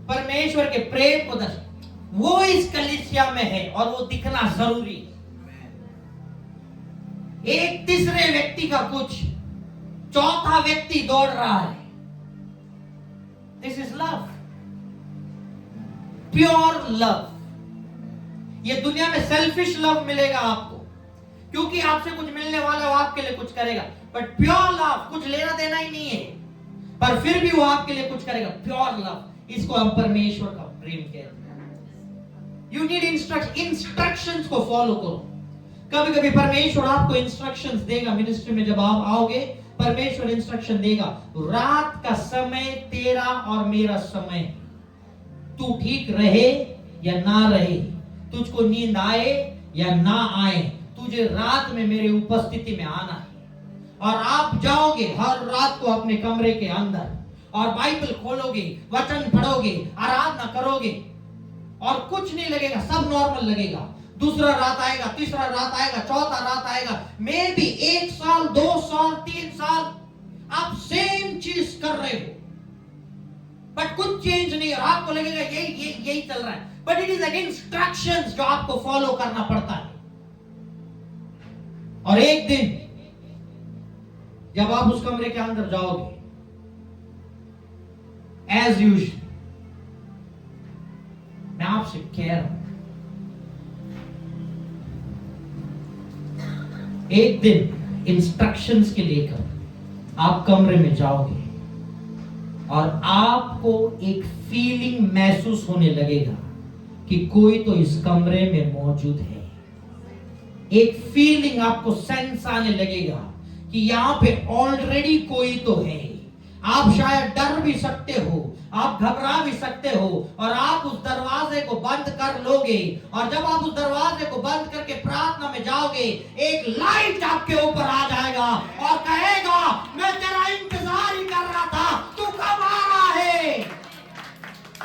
परमेश्वर के प्रेम को दर्शाता, वो इस कलीसिया में है और वो दिखना जरूरी है। एक तीसरे व्यक्ति का कुछ, चौथा व्यक्ति दौड़ रहा है। This is love, pure love. ये दुनिया में सेल्फिश लव मिलेगा आपको, क्योंकि आपसे कुछ मिलने वाला है, वो आपके लिए कुछ करेगा। बट प्योर लव, कुछ लेना देना ही नहीं है, पर फिर भी वो आपके लिए कुछ करेगा। प्योर लव, इसको हम परमेश्वर का प्रेम कहते हैं। यू नीड इंस्ट्रक्शंस को फॉलो करो। कभी कभी परमेश्वर आपको इंस्ट्रक्शंस देगा। मिनिस्ट्री में जब आप आओगे, परमेश्वर इंस्ट्रक्शन देगा। रात का समय तेरा और मेरा समय, तू ठीक रहे या ना रहे, तुझको नींद आए या ना आए, तुझे रात में मेरे उपस्थिति में आना है। और आप जाओगे हर रात को अपने कमरे के अंदर और बाइबल खोलोगे, वचन पढ़ोगे, आराधना करोगे, और कुछ नहीं लगेगा, सब नॉर्मल लगेगा। दूसरा रात आएगा, तीसरा रात आएगा, चौथा रात आएगा, मे बी 1 साल, 2 साल, 3 साल सेम चीज कर रहे हो, बट कुछ चेंज नहीं है, आपको लगेगा यही चल रहा है, but it is an instructions जो आपको फॉलो करना पड़ता है। और एक दिन जब आप उस कमरे के अंदर जाओगे, एज यूजुअल, मैं आपसे कह रहा हूं, एक दिन इंस्ट्रक्शंस के लेकर आप कमरे में जाओगे और आपको एक फीलिंग महसूस होने लगेगा कि कोई तो इस कमरे में मौजूद है। एक फीलिंग आपको सेंस आने लगेगा कि यहां पे ऑलरेडी कोई तो है। आप शायद डर भी सकते हो, आप घबरा भी सकते हो, और आप उस दरवाजे को बंद कर लोगे, और जब आप उस दरवाजे को बंद करके प्रार्थना में जाओगे, एक लाइट आपके ऊपर आ जाएगा और कहेगा, मैं तेरा इंतजार ही कर रहा था, तू कब आ रहा है।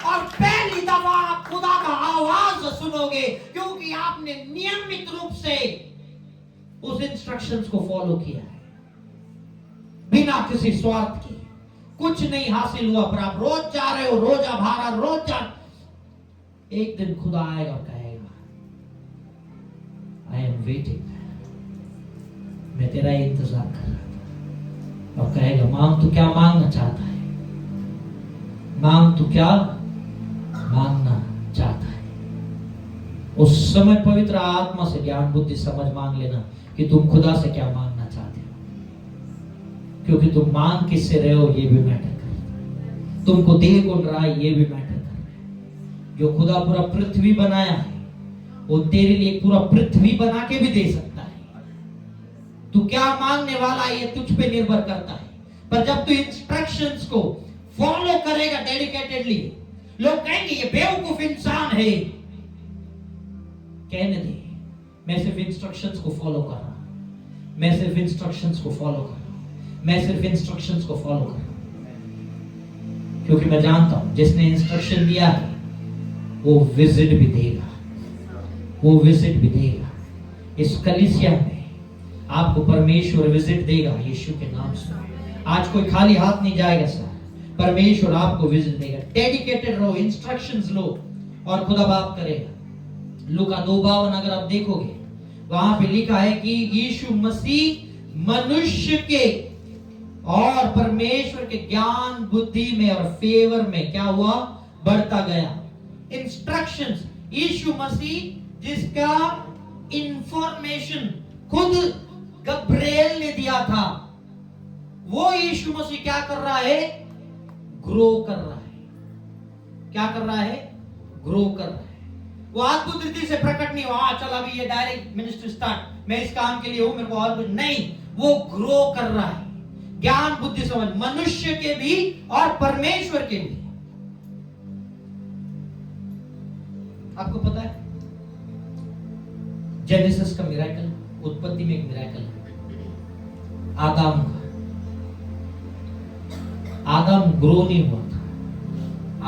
और पहली दफा आप खुदा का आवाज सुनोगे, क्योंकि आपने नियमित रूप से उस इंस्ट्रक्शंस को फॉलो किया है, बिना किसी स्वार्थ के। कुछ नहीं हासिल हुआ, पर आप रोज जा रहे हो, रोज आप हारा, रोज जा। एक दिन खुदा आएगा और कहेगा, आई एम वेटिंग, मैं तेरा इंतजार कर रहा था। और कहेगा, मांग, तू क्या मांगना चाहता है, मांग, तू क्या मांगना चाहता है। उस समय पवित्र आत्मा से ज्ञान बुद्धि समझ मांग लेना कि तुम खुदा से क्या मांगना चाहते हो, क्योंकि तुम मांग किससे रहे हो ये भी मैटर करता है, तुमको दे कौन रहा है ये भी मैटर करता है। जो खुदा पूरा पृथ्वी बनाया है, वो तेरे लिए पूरा पृथ्वी बना के भी दे सकता है। तू क्या मांगने वाला है ये तुझ पे निर्भर करता है। पर जब तू इंस्ट्रक्शंस को फॉलो करेगा डेडिकेटेडली, लोग कहेंगे ये बेवकूफ इंसान है, कहने दे, मैं सिर्फ इंस्ट्रक्शंस को फॉलो कर रहा हूं, मैं सिर्फ इंस्ट्रक्शंस को फॉलो कर रहा हूं, मैं सिर्फ इंस्ट्रक्शंस को फॉलो कर रहा हूं, क्योंकि मैं जानता हूं जिसने इंस्ट्रक्शन दिया है वो विजिट भी देगा, वो विजिट भी देगा। इस कलीसिया में आपको परमेश्वर विजिट देगा यीशु के नाम से। आज कोई खाली हाथ नहीं जाएगा सर, परमेश्वर आपको विजिट देगा। डेडिकेटेड रहो, इंस्ट्रक्शंस लो और खुदा बाप करेगा। लूका 2:52 अगर आप देखोगे, वहां पे लिखा है कि यीशु मसीह मनुष्य के और परमेश्वर के ज्ञान बुद्धि में और फेवर में क्या हुआ, बढ़ता गया। इंस्ट्रक्शंस, यीशु मसीह जिसका इंफॉर्मेशन खुद गब्रिएल ने दिया था, वो यीशु मसीह क्या कर रहा है, ग्रो कर रहा है। क्या कर रहा है, ग्रो कर रहा है। वो अद्भुत रीति से प्रकट नहीं हुआ, चल अभी ये डायरेक्ट मिनिस्ट्री स्टार्ट, मैं इस काम के लिए हूं, मेरे को और कुछ नहीं। वो ग्रो कर रहा है, ज्ञान बुद्धि समझ, मनुष्य के भी और परमेश्वर के भी। आपको पता है जेनेसिस का मिरेकल, उत्पत्ति में एक मिरेकल है आदम का। आदम ग्रो नहीं हुआ था,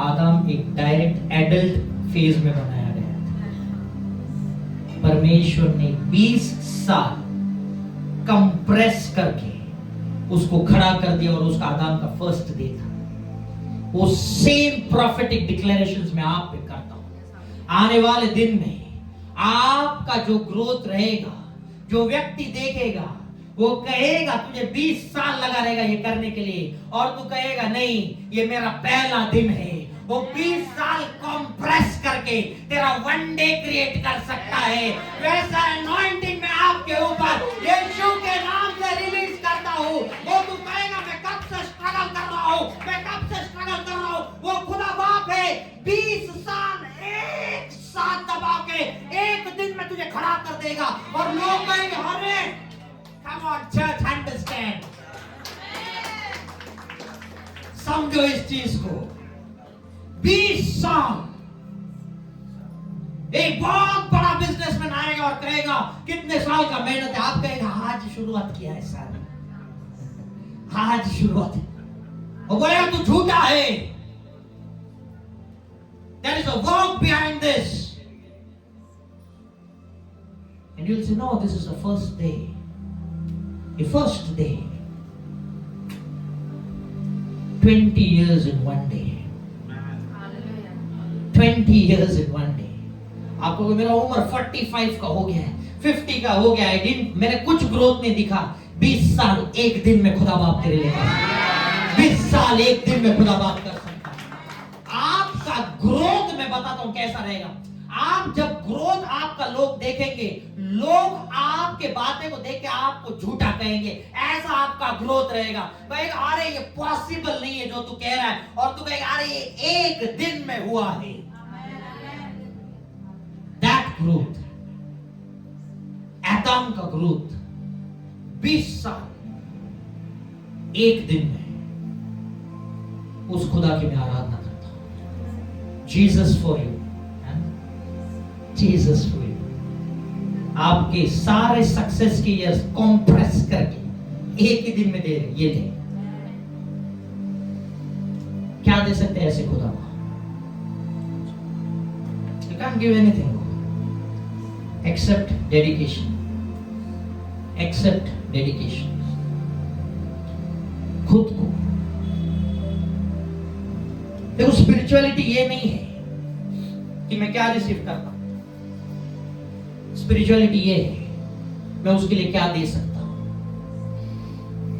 आदम एक डायरेक्ट एडल्ट फेज में बनाया गया था। परमेश्वर ने 20 साल कंप्रेस करके उसको खड़ा कर दिया और उसका आदम का फर्स्ट डे था। वो सेम प्रोफेटिक डिक्लेरेशंस में आप पे करता हूं। आने वाले दिन में आपका जो ग्रोथ रहेगा, जो व्यक्ति देखेगा वो कहेगा तुझे 20 साल लगा रहेगा ये करने के लिए, और तू कहेगा नहीं ये मेरा पहला दिन है। वो 20 साल कंप्रेस करके तेरा वन डे क्रिएट कर सकता है। वैसा अनॉइंटिंग मैं आपके ऊपर यीशु के नाम से रिलीज करता हूँ। वो तू कहेगा मैं कब से स्ट्रगल कर रहा हूँ, मैं कब से स्ट्रगल कर रहा हूँ। वो खुदा बाप है, 20 साल एक साथ दबा के एक दिन में तुझे खड़ा कर देगा। और लोग कहेंगे अरे come on church, understand, समझो इस चीज को। 20 साल एक बहुत बड़ा बिजनेसमैन आएगा और कहेगा कितने साल का मेहनत है, आप कहेगा आज शुरुआत किया है सर, आज शुरुआत है। और बोलेगा तू झूठा है, there is a work behind this, and you'll say no, this is the first day. The first day. 20 years in one day. 20 years in one day. आपको मेरा उम्र 45 का हो गया है, 50 का हो गया है, मैंने कुछ ग्रोथ नहीं दिखा। 20 साल एक दिन में खुदा बाप तेरे लिए कर सकता है। 20 साल एक दिन में खुदा बाप कर सकता है। आपका ग्रोथ मैं बताता हूं कैसा रहेगा। आप जब ग्रोथ आपका लोग देखेंगे, लोग आपके बातें को देख के आपको झूठा कहेंगे, ऐसा आपका ग्रोथ रहेगा। कहेगा अरे ये पॉसिबल नहीं है जो तू कह रहा है, और तू कहेगा अरे ये एक दिन में हुआ है। दैट ग्रोथ, आदम का ग्रोथ 20 साल एक दिन में, उस खुदा की मैं आराधना करता हूं। Jesus for you, Jesus for you. आपके सारे सक्सेस के ईयर्स कंप्रेस करके एक ही दिन में दे रहे, ये ले। क्या दे सकते हैं ऐसे खुदा को? You can't give anything except dedication. Except dedication. खुद को देखो, स्पिरिचुअलिटी ये नहीं है कि मैं क्या रिसीव करता हूं। स्पिरिचुअलिटी ये है मैं उसके लिए क्या दे सकता हूं।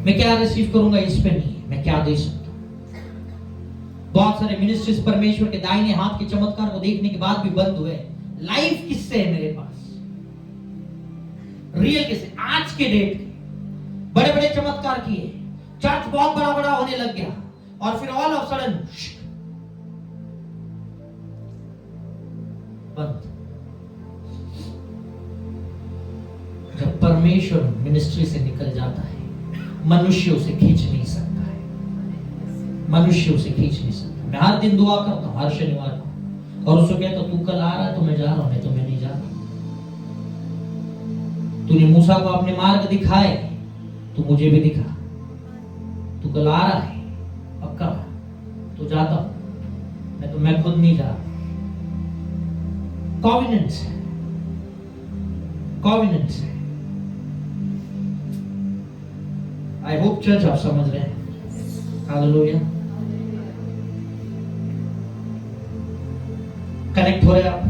मैं क्या रिसीव करूंगा इस पे नहीं है, मैं क्या दे सकता हूं। बहुत सारे मिनिस्ट्रीज परमेश्वर के दाहिने हाथ के चमत्कार को देखने के बाद भी बंद हुए। लाइफ किससे है मेरे पास? रियल किससे? आज के डेट के बड़े बड़े चमत्कार किए, चर्च बहुत बड़ा बड़ा होने लग गया, और फिर ऑल ऑफ सडन बंद। जब परमेश्वर मिनिस्ट्री से निकल जाता है, मनुष्य उसे खींच नहीं सकता है। मनुष्य उसे खींच नहीं सकता। मैं हर दिन दुआ करता हूं, हर शनिवार को, और उसको कहता तू कल आ रहा है तो मैं जा रहा हूं, नहीं तो मैं नहीं जा रहा। तूने मूसा को अपने मार्ग दिखाए, तू मुझे भी दिखा। तू कल आ रहा है पक्का, तो जाता हूं, नहीं तो मैं खुद नहीं जा रहा। कॉविनेंट्स है, कॉविनेंट्स है। आई होप चर्च आप समझ रहे हैं। हालेलुया। कनेक्ट हो रहे आप?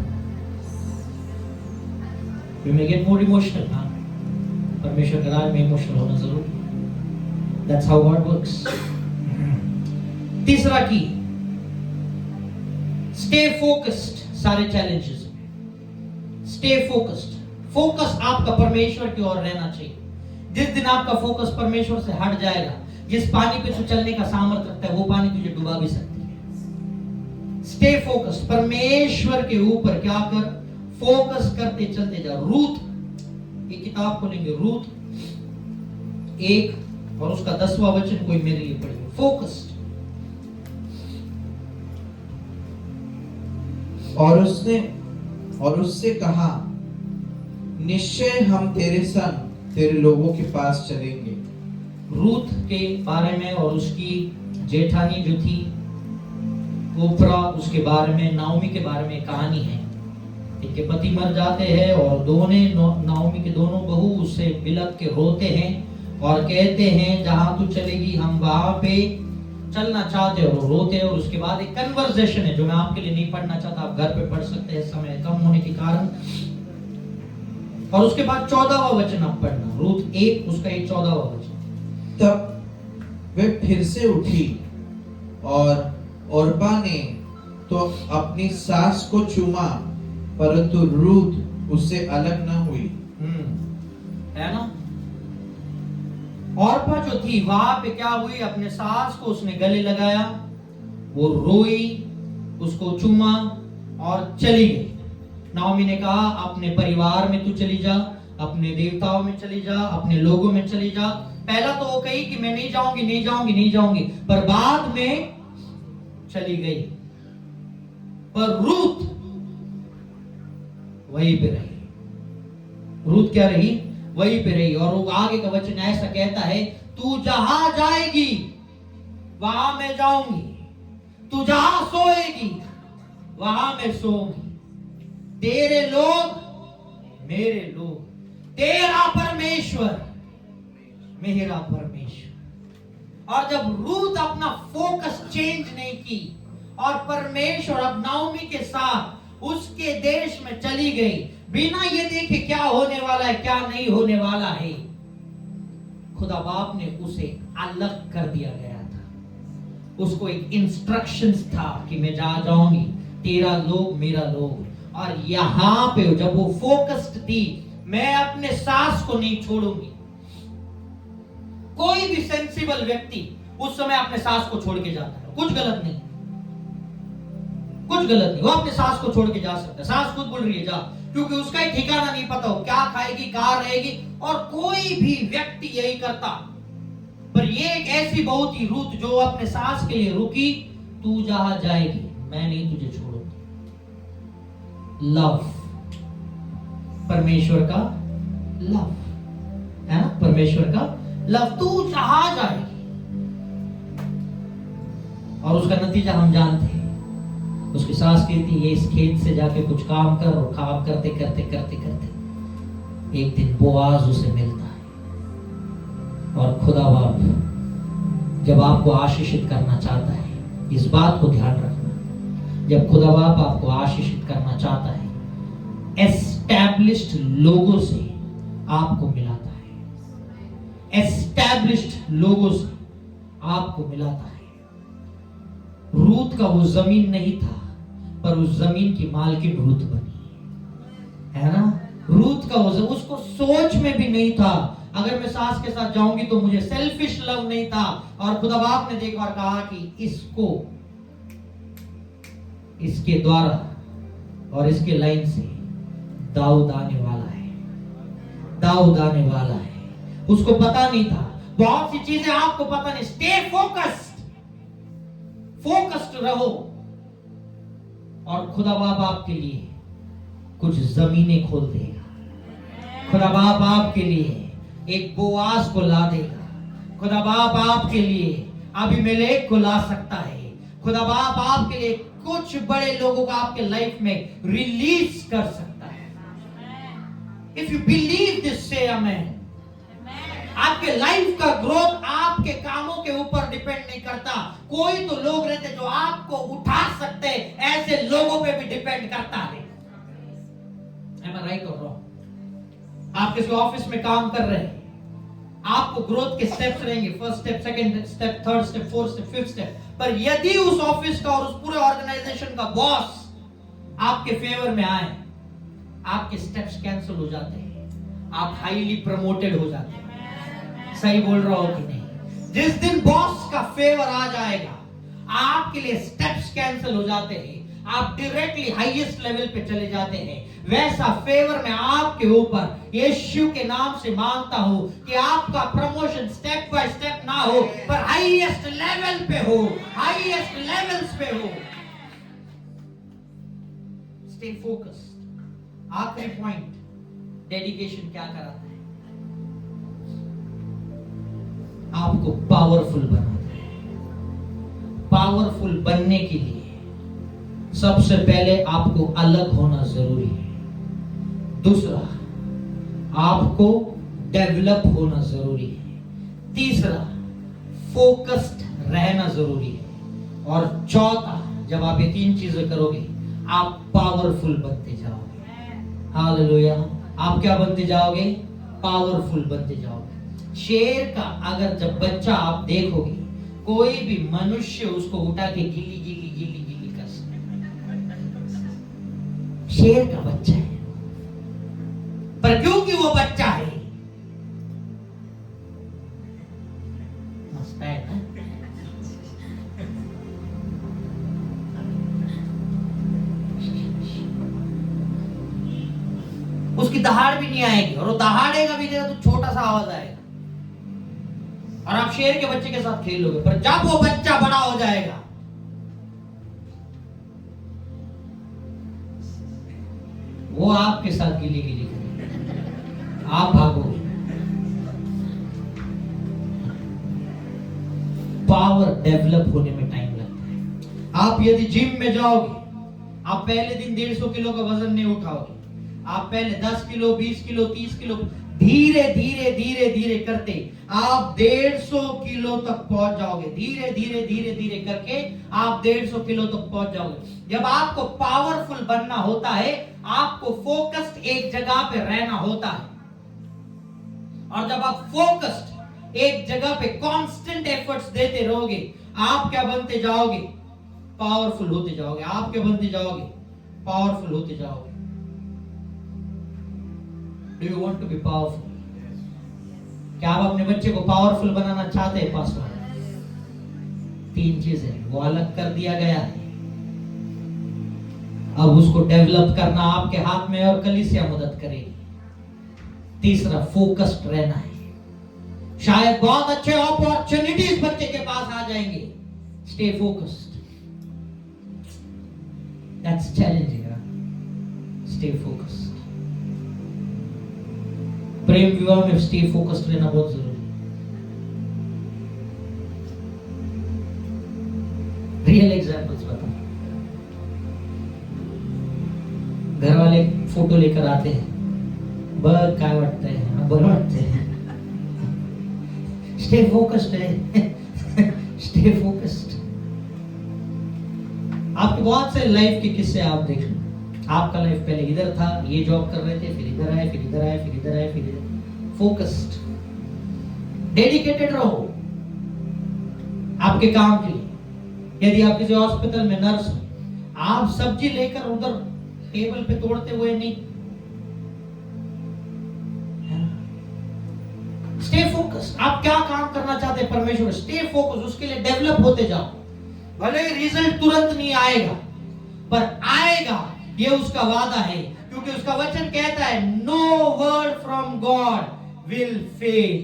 We may get more emotional, हाँ? परमेश्वर के राज में इमोशनल होना जरूरी। That's how God works. तीसरा की, stay focused सारे challenges में। Stay focused. फोकस आपका परमेश्वर की ओर रहना चाहिए। जिस दिन आपका फोकस परमेश्वर से हट जाएगा, जिस पानी पे तू चलने का सामर्थ्य रखता है, वो पानी तुझे डुबा भी सकती है। स्टे फोकस, परमेश्वर के ऊपर क्या कर, फोकस करते चलते जा। रूथ की किताब खोलेंगे, रूथ 1 और उसका 10वां वचन कोई मेरे लिए पढ़ेगा। फोकस्ड। और उससे कहा, निश्चय हम तेरे संग तेरे लोगों के पास चलेंगे। रूथ के बारे में और उसकी जेठानी जो थी ओप्रा, उसके बारे में, नाओमी के बारे में कहानी है। इनके पति मर जाते हैं और नाओमी के दोनों बहू उससे बिलख के रोते हैं और कहते हैं जहां तू चलेगी हम वहां पे चलना चाहते हो। रोते हैं। और उसके बाद एक कन्वर्सेशन है जो मैं आपके लिए नहीं पढ़ना चाहता, आप घर पे पढ़ सकते हैं, समय कम होने के कारण। और उसके बाद 14वां वचन आप पढ़ना, रूथ 1 उसका 14वां वचन। तब वे फिर से उठी और ओर्पा ने तो अपनी सास को चूमा, परंतु रूथ उससे अलग न हुई। है ना? ओर्पा जो थी वहां पे क्या हुई, अपने सास को उसने गले लगाया, वो रोई, उसको चूमा और चली गई। नाओमी ने कहा अपने परिवार में तू चली जा, अपने देवताओं में चली जा, अपने लोगों में चली जा। पहला तो वो कही कि मैं नहीं जाऊंगी, नहीं जाऊंगी, नहीं जाऊंगी, पर बाद में चली गई। पर रूथ वहीं पे रही। रूथ क्या रही? वहीं पे रही। और वो आगे का वचन ऐसा कहता है, तू जहां जाएगी वहां मैं जाऊंगी, तू जहां सोएगी वहां मैं सोऊंगी। तेरे लोग मेरे लोग, तेरा परमेश्वर मेरा परमेश्वर। और जब रूथ अपना फोकस चेंज नहीं की और परमेश्वर अब नाओमी के साथ उसके देश में चली गई, बिना ये देखे क्या होने वाला है क्या नहीं होने वाला है, खुदा बाप ने उसे अलग कर दिया गया था। उसको एक इंस्ट्रक्शंस था कि मैं जा जाऊंगी, तेरा लोग मेरा लोग। और यहां पे जब वो फोकस्ड थी, मैं अपने सास को नहीं छोड़ूंगी। कोई भी सेंसिबल व्यक्ति उस समय अपने सास को छोड़ के जाता है, कुछ गलत नहीं, कुछ गलत नहीं, वो अपने सास को छोड़ के जा सकता है। सास खुद बोल रही है जा, क्योंकि उसका ही ठिकाना नहीं पता हो क्या खाएगी कहां रहेगी, और कोई भी व्यक्ति यही करता। पर ये एक ऐसी बहू थी रूथ जो अपने सास के लिए रुकी, तू जहां जाएगी मैं नहीं तुझे छोड़ूंगी। लव, परमेश्वर का लव है ना, परमेश्वर का लव, तू जहां जाएगी। और उसका नतीजा हम जानते हैं। उसकी सास कहती है इस खेत से जाके कुछ काम कर, और काम करते करते करते करते एक दिन बोआज उसे मिलता है। और खुदा बाप जब आपको आशीषित करना चाहता है, इस बात को ध्यान रखना, जब खुदा बाप आपको आशीषित करना चाहता है, एस्टैब्लिश्ड लोगों से आपको मिलाता है, एस्टैब्लिश्ड लोगों से आपको मिलाता है। रूथ का वो जमीन नहीं था, पर उस जमीन की मालकिन रूथ बनी, है ना। रूथ का वो उसको सोच में भी नहीं था, अगर मैं सास के साथ जाऊंगी तो मुझे सेल्फिश लव नहीं था। और खुदा बाप ने देखा और कहा कि इसको, इसके द्वारा और इसके लाइन से दाऊद आने वाला है, दाऊद आने वाला है। उसको पता नहीं था, बहुत सी चीजें आपको पता नहीं। स्टे फोकस्ड, फोकस्ड रहो, और खुदा बाप आपके लिए कुछ जमीनें खोल देगा। खुदा बाप आपके लिए एक बोआज को ला देगा। खुदा बाप आपके लिए अबीमेलेक को ला सकता है। खुदा बाप आपके लिए कुछ बड़े लोगों को आपके लाइफ में रिलीज कर सकता है। इफ यू बिलीव दिस, से आमेन। आपके लाइफ का ग्रोथ आपके कामों के ऊपर डिपेंड नहीं करता। कोई तो लोग रहते जो आपको उठा सकते, ऐसे लोगों पे भी डिपेंड करता है। राइट और रॉन्ग? आप किसी ऑफिस में काम कर रहे हैं, आपको ग्रोथ के स्टेप्स रहेंगे, first step, second step, third step, fourth step, fifth step. पर यदि उस ऑफिस का और उस पूरे ऑर्गेनाइजेशन का बॉस आपके फेवर में आए, आपके स्टेप्स कैंसिल हो जाते हैं, आप हाईली प्रमोटेड हो जाते हैं। सही बोल रहा हो कि नहीं? जिस दिन बॉस का फेवर आ जाएगा, आपके लिए स्टेप्स कैंसिल हो जाते हैं, आप डायरेक्टली हाईएस्ट लेवल पे चले जाते हैं। वैसा फेवर मैं आपके ऊपर यीशु के नाम से मांगता हूं कि आपका प्रमोशन स्टेप बाय स्टेप ना हो, पर हाईएस्ट लेवल पे हो, हाईएस्ट लेवल्स पे हो। Stay focused. आखिरी पॉइंट, डेडिकेशन क्या कराता है? आपको पावरफुल बनाता है। पावरफुल बनने के लिए सबसे पहले आपको अलग होना जरूरी है। दूसरा, आपको डेवलप होना जरूरी है। तीसरा, फोकस्ड रहना जरूरी है। और चौथा, जब आप ये तीन चीजें करोगे, आप पावरफुल बनते जाओगे। हालेलुया। आप क्या बनते जाओगे? पावरफुल बनते जाओगे। शेर का अगर जब बच्चा आप देखोगे, कोई भी मनुष्य उसको उठा के गिली गिली गिली गिली कर सकता, शेर का बच्चा है। पर क्योंकि वो बच्चा है, मस्त है ना? उसकी दहाड़ भी नहीं आएगी, और वो दहाड़ेगा भी नहीं तो छोटा सा आवाज आएगा, और आप शेर के बच्चे के साथ खेल लोगे। पर जब वो बच्चा बड़ा हो जाएगा, वो आपके साथ गिली गिली करेगा, आप भागोगे। पावर डेवलप होने में टाइम लगता है। आप यदि जिम में जाओगे, आप पहले दिन 150 किलो का वजन नहीं उठाओगे। आप पहले 10 किलो, 20 किलो, 30 किलो, धीरे धीरे धीरे धीरे करते आप 150 किलो तक पहुंच जाओगे। धीरे धीरे धीरे धीरे करके आप 150 किलो तक पहुंच जाओगे। जब आपको पावरफुल बनना होता है, आपको फोकस्ड एक जगह पे रहना होता है। और जब आप फोकस्ड एक जगह पे कांस्टेंट एफर्ट्स देते रहोगे, आप क्या बनते जाओगे? पावरफुल होते जाओगे। आप क्या बनते जाओगे? पावरफुल होते जाओगे। Do you want to be powerful? क्या आप अपने बच्चे को पावरफुल बनाना चाहते हैं? पासवान 3 चीजें वो अलग कर दिया गया है, अब उसको डेवलप करना आपके हाथ में और कलीसिया मदद करेगी। तीसरा, फोकस्ड रहना है। शायद बहुत अच्छे अपॉर्चुनिटीज बच्चे के पास आ जाएंगे। Stay focused. That's challenging. Stay focused. प्रेम विवाह में स्टे फोकस्ड रहना बहुत जरूरी है। रियल एग्जांपल्स बताओ। घर वाले फोटो लेकर आते हैं, बघ काय वाटतंय, बरं वाटतंय। स्टे फोकस्ड है। Stay focused. आपके बहुत से लाइफ के किस्से आप देख लो। आपका लाइफ पहले इधर था, ये जॉब कर रहे थे, फिर इधर आए, फिर इधर आए, फिर इधर आए, फिर इधर। फोकस्ड, डेडिकेटेड रहो आपके काम के लिए। यदि आप किसी हॉस्पिटल में नर्स हो, आप सब्जी लेकर उधर टेबल पे तोड़ते हुए नहीं। Stay focused. आप क्या काम करना चाहते हैं परमेश्वर, स्टे फोकस्ड, उसके लिए डेवलप होते जाओ। भले रिजल्ट तुरंत नहीं आएगा, पर आएगा, ये उसका वादा है। क्योंकि उसका वचन कहता है, no word from God will fail.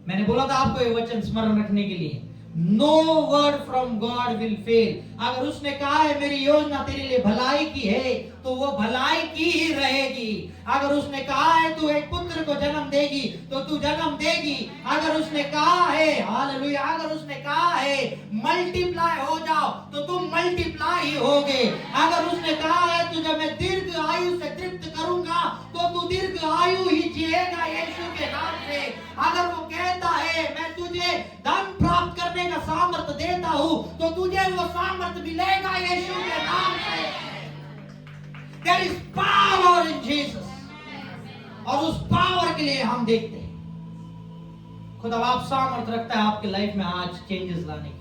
मैंने बोला था आपको ये वचन स्मरण रखने के लिए। No word from God will fail. अगर उसने कहा है मेरी योजना तेरे लिए भलाई की है, तो वो भलाई की ही रहेगी। अगर उसने कहा है तू एक पुत्र को जन्म देगी, तो तू जन्म देगी। अगर उसने कहा है, हालेलुया, अगर उसने कहा है मल्टीप्लाई हो जाओ, तो तुम मल्टीप्लाई ही होगे। अगर उसने कहा है तुझे मैं दीर्घ आयु से तृप्त करूंगा, तो तू दीर्घ आयु ही जिएगा यीशु के नाम से। अगर वो कहता है मैं तुझे धन प्राप्त करने का सामर्थ्य देता हूं, तो तुझे वो सामर्थ्य मिलेगा यीशु के नाम से। There is power in Jesus। और उस पावर के लिए हम देखते हैं खुदा आप सामर्थ्य रखता है आपके लाइफ में आज चेंजेस लाने की।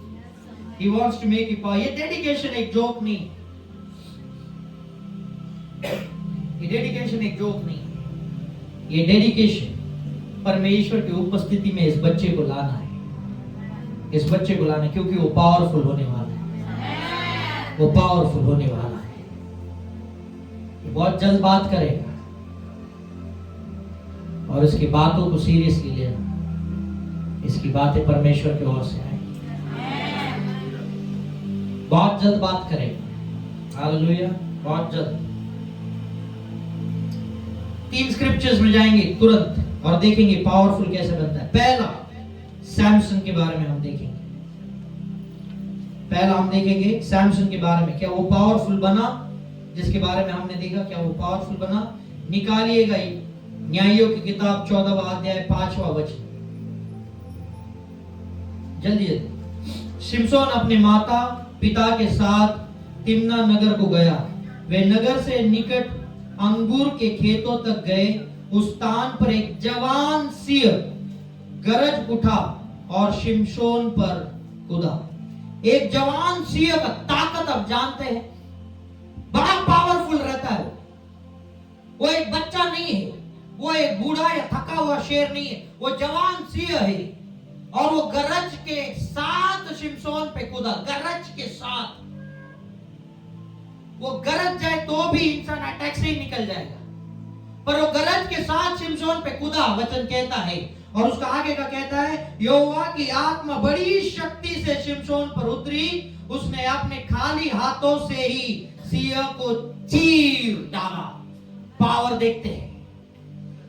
He wants to make you power। ये डेडिकेशन एक जोक नहीं, ये डेडिकेशन एक जोक नहीं, ये डेडिकेशन परमेश्वर की उपस्थिति में इस बच्चे को लाना है। इस बच्चे को लाना, क्योंकि वो पावरफुल होने वाला है। वो पावरफुल होने वाला है। ये बहुत जल्द बात करेगा और इसकी बातों को सीरियसली लेना। इसकी बातें परमेश्वर की ओर से आएंगी। बहुत जल्द बात करेगा। हालेलुया, बहुत जल्द। 3 स्क्रिप्चर्स में जाएंगे तुरंत और देखेंगे पावरफुल कैसे बनता है। पहला, सैमसन के बारे में हम देखेंगे। पहला हम देखेंगे सैमसन के बारे में। क्या वो पावरफुल बना जिसके बारे में हमने देखा? क्या वो पावरफुल बना? निकालिएगा न्यायों की किताब 14वां अध्याय 5वां वचन। जल्दी जल्दी। शिमशोन अपने माता पिता के साथ तिम्ना नगर को गया। वे नगर से निकट अंगूर के खेतों तक गए। उस स्थान पर एक जवान सिंह गरज उठा और शिमशोन पर कूदा। एक जवान सिंह का ताकत आप जानते हैं, बड़ा पावरफुल रहता है। वो एक बच्चा नहीं है, वो एक बूढ़ा या थका हुआ शेर नहीं है, वो जवान सिंह है। और वो गरज के साथ शिमशोन पे कूदा। गरज के साथ वो गरज जाए तो भी इंसान अटैक से ही निकल जाएगा, पर वो गरज के साथ शिमशोन पे कूदा। वचन कहता है, और उसका आगे का कहता है, यहोवा की आत्मा बड़ी शक्ति से शिमशोन पर उतरी। उसने अपने खाली हाथों से ही सिंह को चीर डाला। पावर देखते हैं।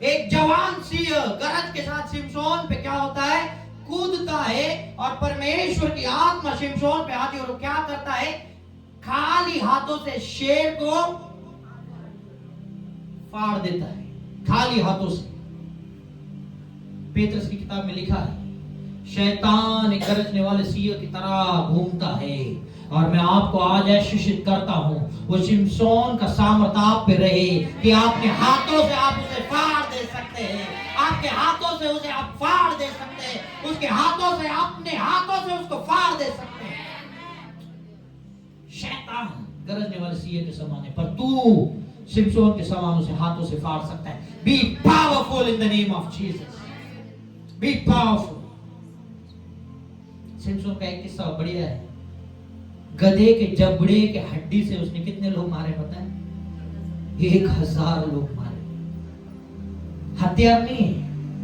एक जवान सिंह गरज के साथ शिमशोन पे क्या होता है? कूदता है। और परमेश्वर की आत्मा शिमशोन पे आती है और वो क्या करता है? खाली हाथों से शेर को फाड़ देता है। खाली हाथों से। पेत्रस की किताब में लिखा है, शैतान एक गरजने वाले सिंह की तरह घूमता है, और मैं आपको आज आशीषित करता हूं, वो शिमशोन का सामर्थ आप पे रहे कि आपके हाथों से आप उसे फाड़ दे सकते हैं, आपके हाथों से उसे आप फाड़ दे सकते हैं, उसके हाथों से अपने हाथों से उसको फाड़ दे सकते हैं। शैतान गरजने वाले सिंह के समान है, पर तू शिमशोन के समान उसे हाथों से फाड़ सकता है। B powerful in the name of Jesus, B powerful. शिमशोन का एक किस्सा बढ़िया है, गधे के जबड़े के हड्डी से उसने कितने लोग मारे पता है? 1000 लोग मारे। हथियार नहीं है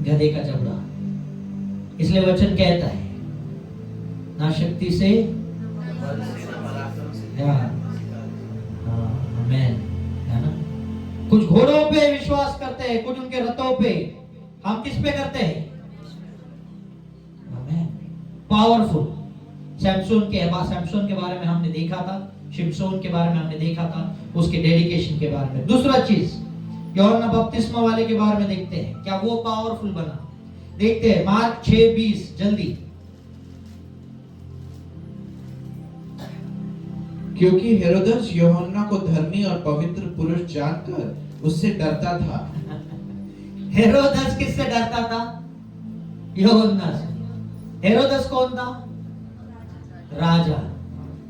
गधे का जबड़ा, इसलिए वचन कहता है ना शक्ति से आमेन, है ना। कुछ घोड़ों पे विश्वास करते हैं, कुछ उनके रथों पे, हम किस पे करते हैं? आमेन। पावरफुल। सैमसोन के बारे में हमने देखा था, शिमशोन के बारे में हमने देखा था, उसके डेडिकेशन के बारे में। दूसरा चीज यूहन्ना बपतिस्मा वाले के बारे में देखते हैं, क्या वो पावरफुल बना? देखते हैं मार्क 6:20, जल्दी। क्योंकि हेरोदेस यूहन्ना को धर्मी और पवित्र पुरुष जानकर उससे डरता था। हेरोदेस किससे डरता था? यूहन्ना से। हेरोदेस कौन था? राजा।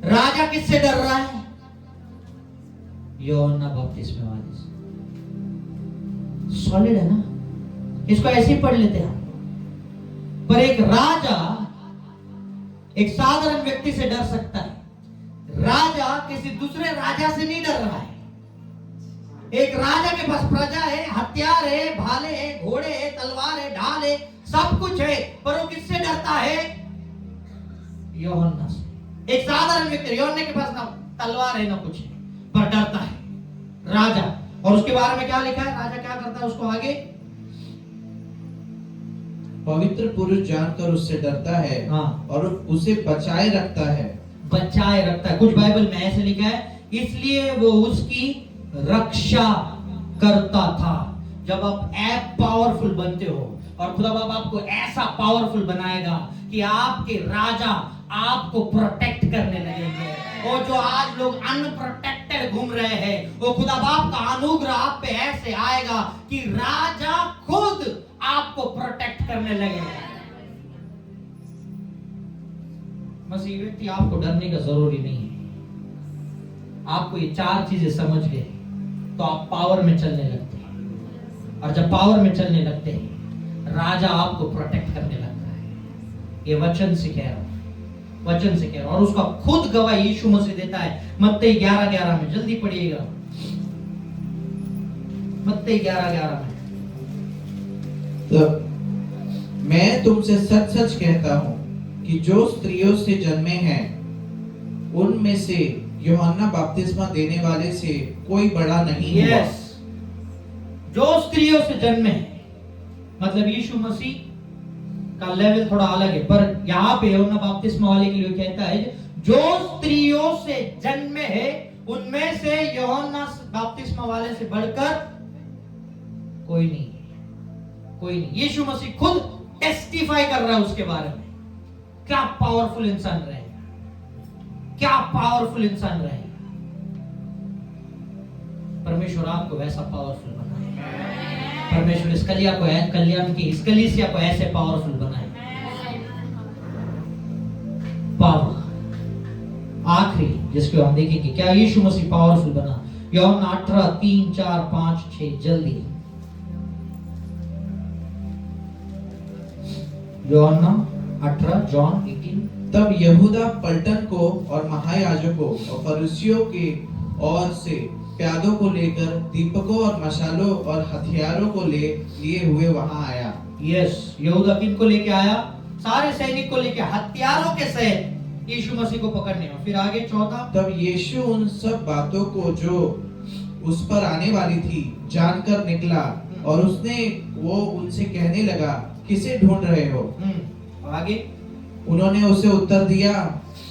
राजा किससे डर रहा है? यूहन्ना बपतिस्मा वाले से। सॉलिड है ना, इसको ऐसे ही पढ़ लेते हैं। पर एक राजा एक साधारण व्यक्ति से डर सकता है, राजा किसी दूसरे राजा से नहीं डर रहा है। एक राजा के पास प्रजा है, हथियार है, भाले है, घोड़े है, तलवार है, ढाल है, सब कुछ है, पर वो किससे डरता है? यूहन्ना से। एक साधारण व्यक्ति, यूहन्ना के पास ना तलवार है ना कुछ है, पर डरता है राजा। और उसके बारे में क्या लिखा है? राजा क्या करता है उसको आगे? पवित्र पुरुष जानकर उससे डरता है, हाँ। और उसे बचाए रखता है। बचाए रखता है। कुछ बाइबल में ऐसे लिखा है, इसलिए वो उसकी रक्षा करता था। जब आप पावरफुल बनते हो और खुदा बाप आपको ऐसा पावरफुल बनाएगा कि आपके राजा आपको प्रोटेक्ट करने लगेंगे। और जो आज लोग अनप्रोटेक्टेड घूम रहे हैं, वो खुदा बाप का अनुग्रह आप पे ऐसे आएगा कि राजा खुद आपको प्रोटेक्ट करने लगेगा। मसीह व्यक्ति आपको डरने का जरूरी नहीं है। आपको ये 4 चीजें समझ गए तो आप पावर में चलने लगते हैं, और जब पावर में चलने लगते हैं राजा आपको प्रोटेक्ट करने लगता है। ये वचन से कह रहा हूं, वचन से कह रहा हूं। और उसका खुद गवाही यीशु मसीह देता है मत्ती 11:11 में। जल्दी पढ़िएगा, मत्ती 11:11 में। तो मैं तुमसे सच सच कहता हूं कि जो स्त्रियों से जन्मे हैं उनमें से यूहन्ना बपतिस्मा देने वाले से कोई बड़ा नहीं हुआ। जो स्त्रियों से जन्मे हैं, मतलब यीशु मसीह का लेवल थोड़ा अलग है, पर यहाँ पे यूहन्ना बपतिस्मा वाले के लिए कहता है जो स्त्रियों से जन्मे हैं उनमें से यूहन्ना बपतिस्मा वाले से बढ़कर कोई नहीं, कोई नहीं। यीशु मसीह खुद टेस्टिफाई कर रहा है उसके बारे में। क्या पावरफुल इंसान रहेगा, क्या पावरफुल इंसान रहेगा। परमेश्वर आपको वैसा पावरफुल बनाए। परमेश्वर इस कलीसिया को ऐसे पावरफुल बनाए। पावर आखिरी जिसको हम देखेंगे, क्या यीशु मसीह पावरफुल बना? यूहन्ना 18:3, 4, 5, 6, जल्दी। यूहन्ना 18, जॉन 18। तब यहूदा पलटन को और महायाजकों और फरीसियों के ओर से प्यादों को लेकर दीपकों और मशालों और हथियारों को लिए हुए वहां आया। यस, यहूदा किनको लेके आया? सारे सैनिक को लेके, हथियारों के सहित यीशु मसीह को पकड़ने। और फिर आगे 14। तब यीशु उन सब बातों को जो उस पर आने वाली थी जानकर निकला, और वो उनसे कहने लगा, किसे ढूंढ रहे हो? आगे उन्होंने उसे उत्तर दिया,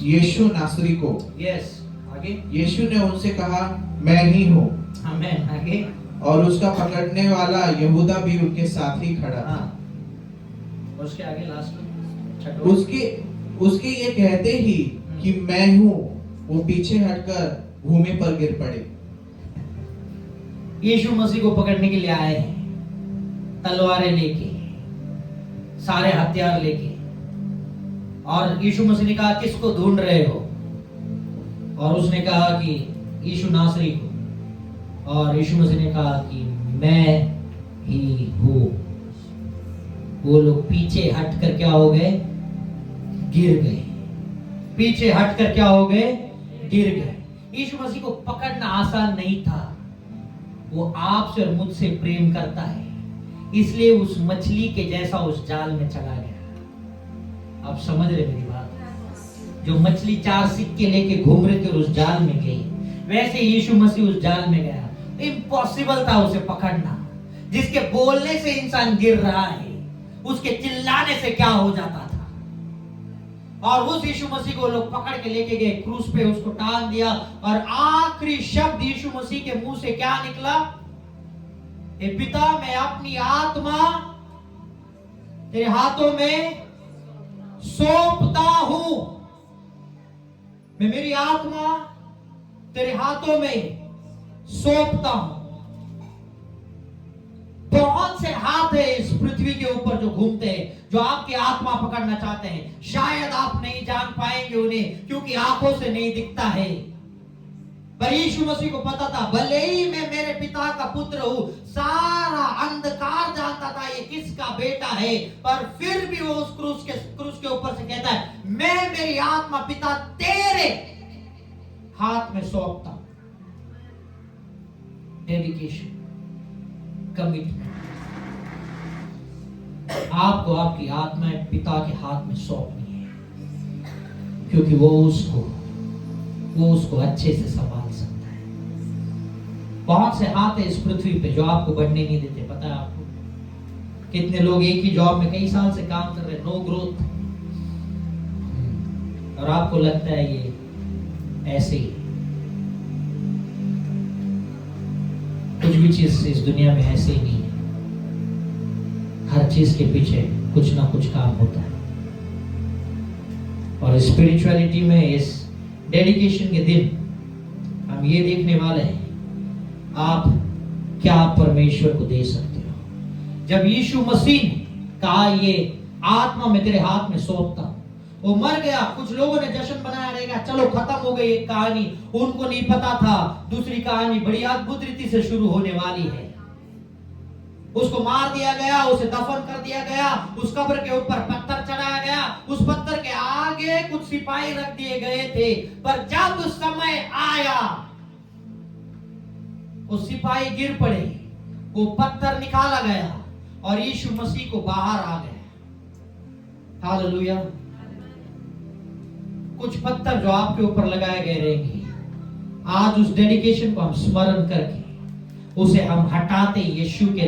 यीशु नासरी को। यस, आगे यीशु ने उनसे कहा, मैं ही हूँ। आमीन। आगे और उसका पकड़ने वाला यहूदा भी उनके साथ ही खड़ा था। और उसके आगे लास्ट छठो, उसके ये कहते ही कि मैं हूं, वो पीछे हटकर भूमि पर गिर पड़े। यीशु मसीह को पकड़ने के लिए आए हैं, तलवारें लेके, सारे हथियार लेके, और यीशु मसीह ने कहा किसको ढूंढ रहे हो? और उसने कहा कि यीशु नासरी को, और यीशु मसीह ने कहा कि मैं ही हूं। वो लोग पीछे हटकर क्या हो गए? गिर गए। पीछे हटकर क्या हो गए? गिर गए। यीशु मसीह को पकड़ना आसान नहीं था। वो आपसे और मुझसे प्रेम करता है, इसलिए उस मछली के जैसा उस जाल में चला गया। आप समझ रहे मेरी बात? जो मछली 4 सिक्के लेके घूम रहे थे और उस जाल में गई, वैसे यीशु मसीह उस जाल में गया। इम्पॉसिबल था उसे पकड़ना। जिसके बोलने से इंसान गिर रहा है, उसके चिल्लाने से क्या हो जाता था। और उस यीशु मसीह को लोग पकड़ के लेके गए क्रूस पे, उसको टांग दिया, और आखिरी शब्द यीशु मसीह के मुंह से क्या निकला? हे पिता, मैं अपनी आत्मा तेरे हाथों में सौंपता हूं। मैं मेरी आत्मा तेरे हाथों में सौंपता हूं। बहुत से हाथ है इस पृथ्वी के ऊपर जो घूमते हैं, जो आपकी आत्मा पकड़ना चाहते हैं। शायद आप नहीं जान पाएंगे उन्हें, क्योंकि आंखों से नहीं दिखता है। पर यीशु मसीह को पता था, भले ही मैं मेरे पिता का पुत्र हूं, सारा अंधकार जानता था ये किसका बेटा है, पर फिर भी वो उस क्रूस के ऊपर से कहता है, मैं मेरी आत्मा पिता तेरे हाथ में सौंपता हूं। Dedication, commitment. आपको आपकी आत्मा पिता के हाथ में सौंपनी है, क्योंकि वो उसको अच्छे से संभाल सकता है। बहुत से हाथ है इस पृथ्वी पे जो आपको बढ़ने नहीं देते। पता है आपको? कितने लोग एक ही जॉब में कई साल से काम कर रहे हैं, नो ग्रोथ, और आपको लगता है ये ऐसे ही। कुछ भी चीज इस दुनिया में ऐसे ही नहीं है। हर चीज के पीछे कुछ ना कुछ काम होता है। और स्पिरिचुअलिटी में इस डेडिकेशन के दिन हम ये देखने वाले हैं, आप क्या परमेश्वर को दे सकते हो। जब यीशु मसीह ने कहा ये आत्मा में तेरे हाथ में सौंपता हूं, वो मर गया। कुछ लोगों ने जश्न बनाया रहेगा, चलो खत्म हो गई एक कहानी। उनको नहीं पता था दूसरी कहानी बड़ी अद्भुत रीति से शुरू होने वाली है। उसको मार दिया गया, उसे दफन कर दिया गया, उस कब्र के ऊपर पत्थर चढ़ाया गया, उस पत्थर के आगे कुछ सिपाही रख दिए गए थे। पर जब समय आया, वो सिपाही गिर पड़े, वो पत्थर निकाला गया और यीशु मसीह को बाहर आ गया। हालेलुया। कुछ पत्थर जो आपके ऊपर लगाए गए रहेंगे, आज उस डेडिकेशन को हम स्मरण करके उसे हम हटाते, यीशु के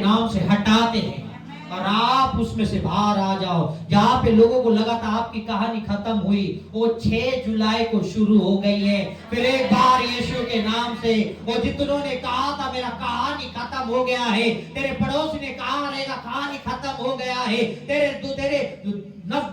नाम से हटाते हैं, और आप उसमें से बाहर आ जाओ। जहां पे लोगों को लगा था आपकी कहानी खत्म हुई, वो 6 जुलाई को शुरू हो गई है। फिर एक बार यीशु के नाम से, वो जितनों ने कहा था मेरा कहानी खत्म हो गया है, तेरे पड़ोसी ने कहा रहेगा कहानी खत्म हो गया है, तेरे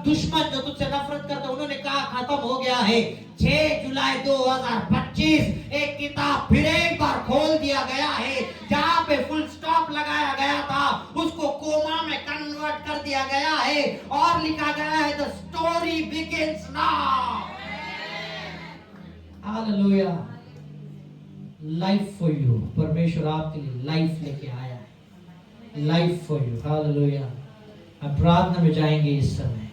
दुश्मन जो तुझसे नफरत करते उन्होंने कहा खत्म हो गया है। 6 जुलाई 2025 एक किताब फिर एक बार खोल दिया गया है। जहां पे फुल स्टॉप लगाया गया था, उसको कोमा में कन्वर्ट कर दिया गया है और लिखा गया है the story begins now. Hallelujah. Life for you. परमेश्वर आपके लिए लाइफ लेके आया है। Life for you. हालेलुया। हम प्रार्थना में जाएंगे इस समय।